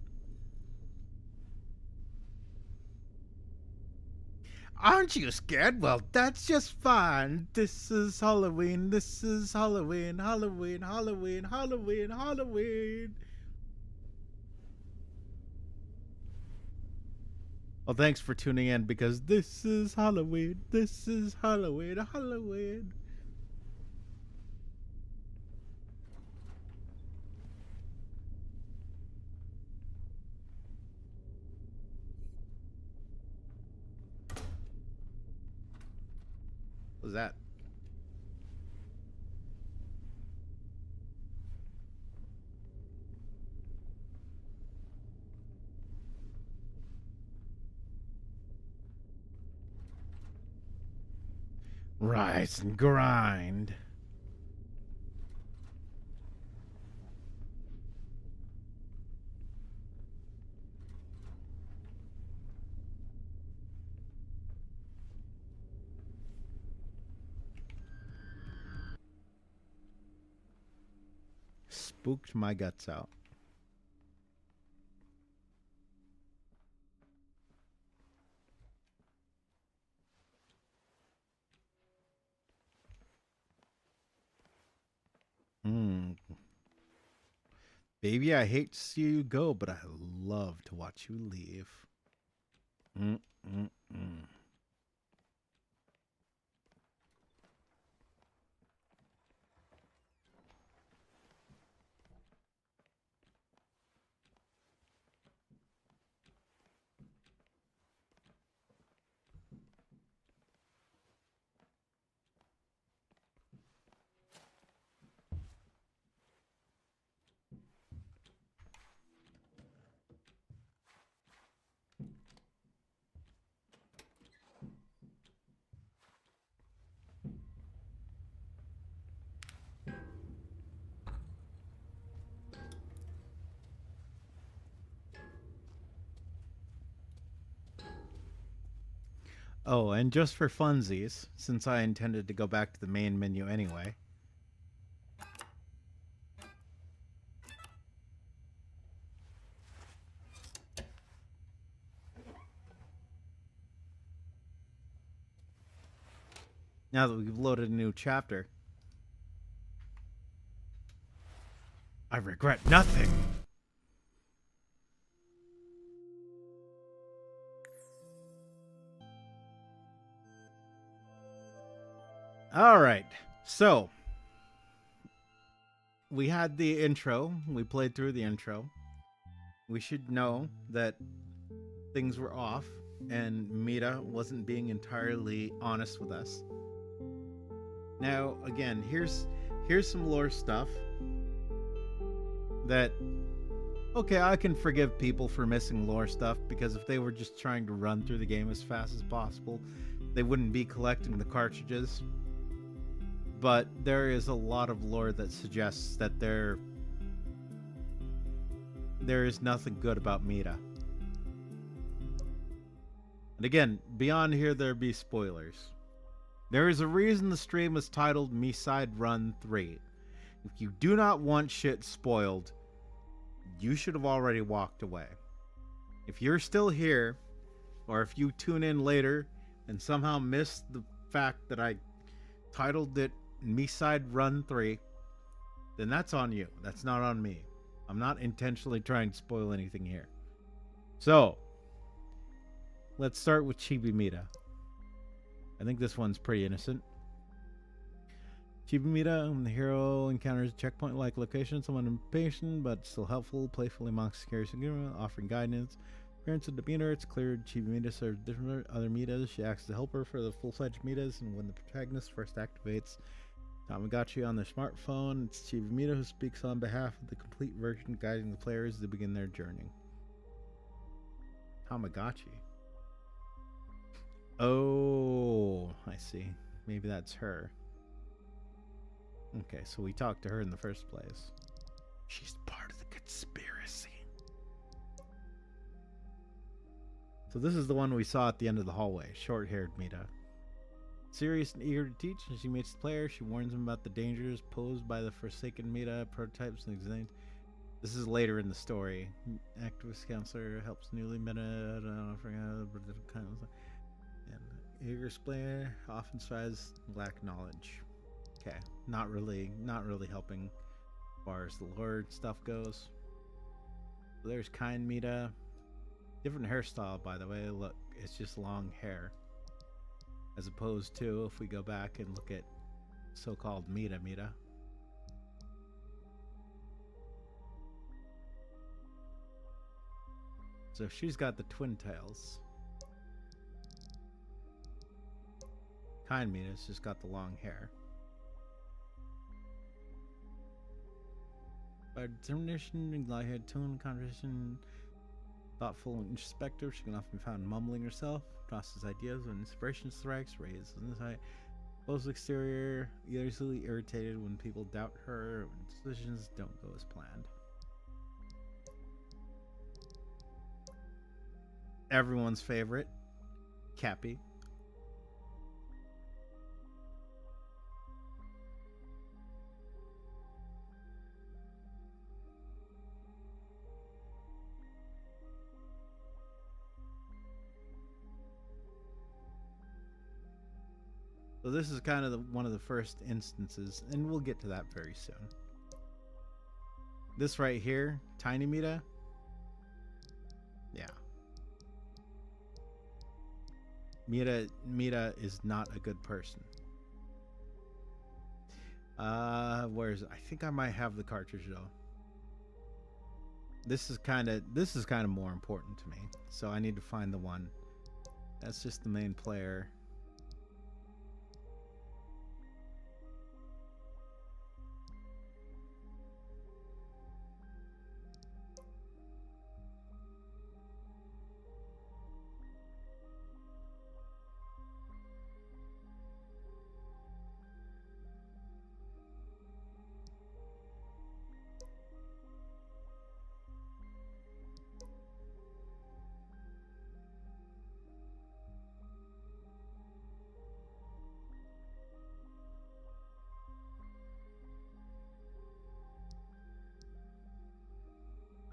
Aren't you scared? Well, that's just fine. This is Halloween. This is Halloween. Halloween, Halloween, Halloween, Halloween. Well, thanks for tuning in because this is Halloween. This is Halloween, Halloween. What was that? Rise and grind. Spooked my guts out. Baby, I hate to see you go, but I love to watch you leave. Oh, and just for funsies, since I intended to go back to the main menu anyway. Now that we've loaded a new chapter, I regret nothing. All right, so we had the intro. We played through the intro. We should know that things were off and Mita wasn't being entirely honest with us. Now, again, here's some lore stuff that, okay, I can forgive people for missing lore stuff, because if they were just trying to run through the game as fast as possible, they wouldn't be collecting the cartridges. But there is a lot of lore that suggests that there is nothing good about Mita. And again, beyond here there be spoilers. There is a reason the stream is titled MiSide Run 3. If you do not want shit spoiled, you should have already walked away. If you're still here, or if you tune in later and somehow missed the fact that I titled it MiSide Run 3, then that's on you. That's not on me. I'm not intentionally trying to spoil anything here. So, let's start with Chibi Mita. I think this one's pretty innocent. Chibi Mita, when the hero encounters a checkpoint-like location, someone impatient but still helpful, playfully mocks Scary Sagura, offering guidance. Appearance of demeanor, it's clear Chibi Mita serves different other Mitas. She acts as a helper for the full-fledged Mitas, and when the protagonist first activates Tamagotchi on their smartphone, it's Chibi Mita who speaks on behalf of the complete version, guiding the players to begin their journey. Tamagotchi. Oh, I see. Maybe that's her. Okay, so we talked to her in the first place. She's part of the conspiracy. So this is the one we saw at the end of the hallway. Short-haired Mita. Serious and eager to teach, as she meets the player, she warns him about the dangers posed by the Forsaken Mita prototypes and exams. This is later in the story. Activist counselor helps newly Mita. I don't know, kind of. And eager player often strives lack knowledge. Okay, not really helping as far as the lore stuff goes. So there's kind Mita. Different hairstyle, by the way. Look, it's just long hair. As opposed to, if we go back and look at so-called Mita. So she's got the twin tails. Kind Mita's just got the long hair. By determination, light-head tone, conversation, thoughtful and introspective, she can often be found mumbling herself, process ideas when inspiration strikes, raises insight. Both exterior, easily irritated when people doubt her, when decisions don't go as planned. Everyone's favorite, Cappy. So this is kind of one of the first instances, and we'll get to that very soon. This right here, Tiny Mita. Yeah. Mita is not a good person. Where is it? I think I might have the cartridge though. This is kind of more important to me. So I need to find the one. That's just the main player.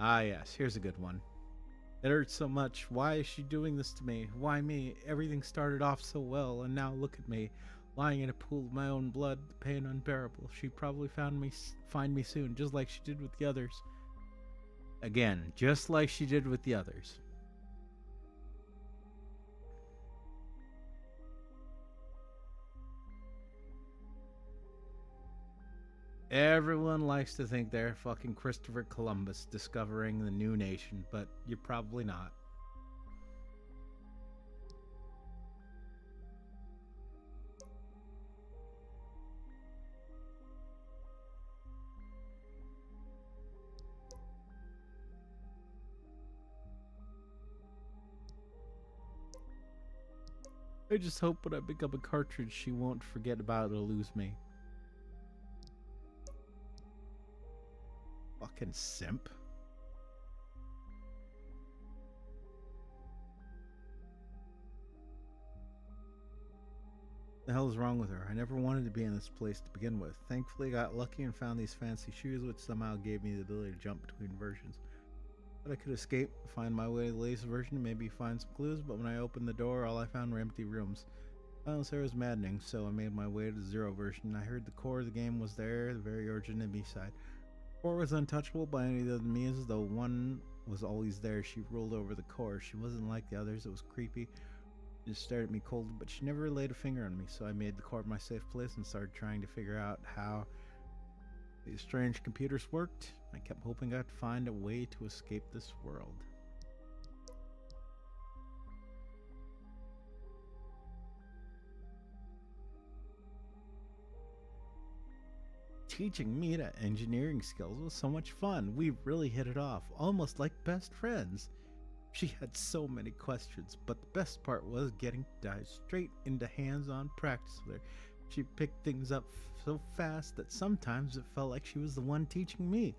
Ah, yes, here's a good one. It hurts so much. Why is she doing this to me? Why me? Everything started off so well, and now look at me, lying in a pool of my own blood, the pain unbearable. She probably find me soon, just like she did with the others. Again, just like she did with the others. Everyone likes to think they're fucking Christopher Columbus discovering the new nation, but you're probably not. I just hope when I pick up a cartridge, she won't forget about it or lose me. Fucking simp. The hell is wrong with her? I never wanted to be in this place to begin with. Thankfully, I got lucky and found these fancy shoes, which somehow gave me the ability to jump between versions. But I could escape, find my way to the latest version, and maybe find some clues, but when I opened the door, all I found were empty rooms. Silence there was maddening, so I made my way to the Zero version. I heard the core of the game was there, the very origin of MiSide. Core was untouchable by any other than me, as though one was always there. She ruled over the core. She wasn't like the others, it was creepy. She just stared at me coldly, but she never laid a finger on me, so I made the core my safe place and started trying to figure out how these strange computers worked. I kept hoping I'd find a way to escape this world. Teaching Mita engineering skills was so much fun. We really hit it off, almost like best friends. She had so many questions, but the best part was getting to dive straight into hands-on practice with her. She picked things up so fast that sometimes it felt like she was the one teaching me.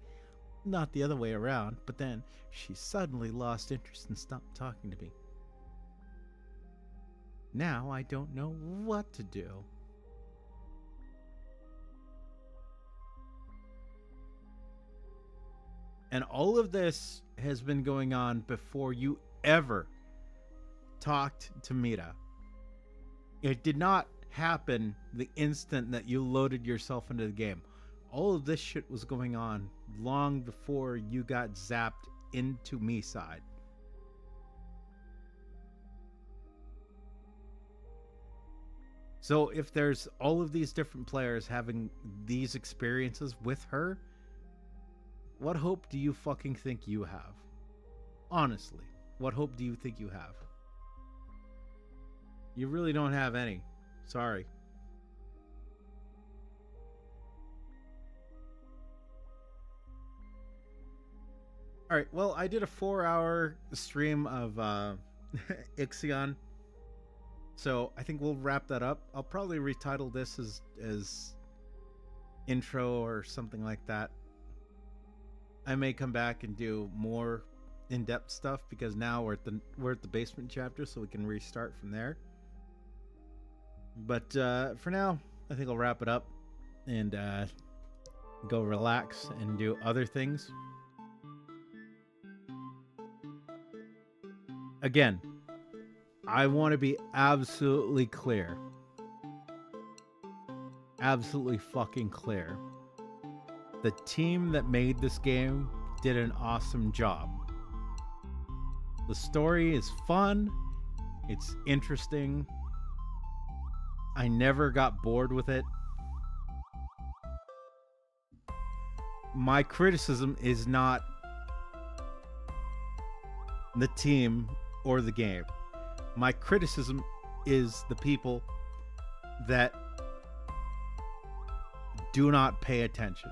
Not the other way around, but then she suddenly lost interest and stopped talking to me. Now I don't know what to do. And all of this has been going on before you ever talked to Mita. It did not happen the instant that you loaded yourself into the game. All of this shit was going on long before you got zapped into MiSide. So if there's all of these different players having these experiences with her, what hope do you fucking think you have? Honestly, what hope do you think you have? You really don't have any. Sorry. Alright, well, I did a 4-hour stream of Ixion. So I think we'll wrap that up. I'll probably retitle this as intro or something like that. I may come back and do more in-depth stuff because now we're at the basement chapter, so we can restart from there. But for now, I think I'll wrap it up and go relax and do other things. Again, I want to be absolutely clear. Absolutely fucking clear. The team that made this game did an awesome job. The story is fun. It's interesting. I never got bored with it. My criticism is not the team or the game. My criticism is the people that do not pay attention.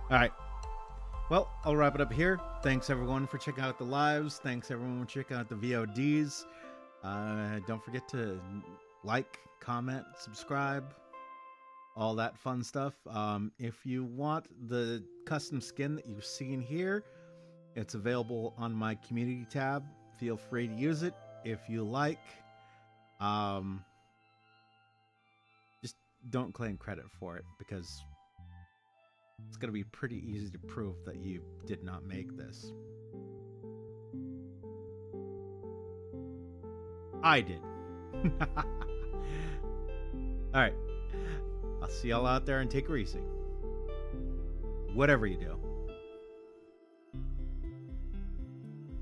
All right. Well, I'll wrap it up here. Thanks everyone for checking out the lives. Thanks everyone for checking out the VODs. Don't forget to like, comment, subscribe, all that fun stuff. If you want the custom skin that you've seen here, it's available on my community tab. Feel free to use it if you like. Just don't claim credit for it, because it's going to be pretty easy to prove that you did not make this. I did. Alright. I'll see y'all out there and take her easy. Whatever you do.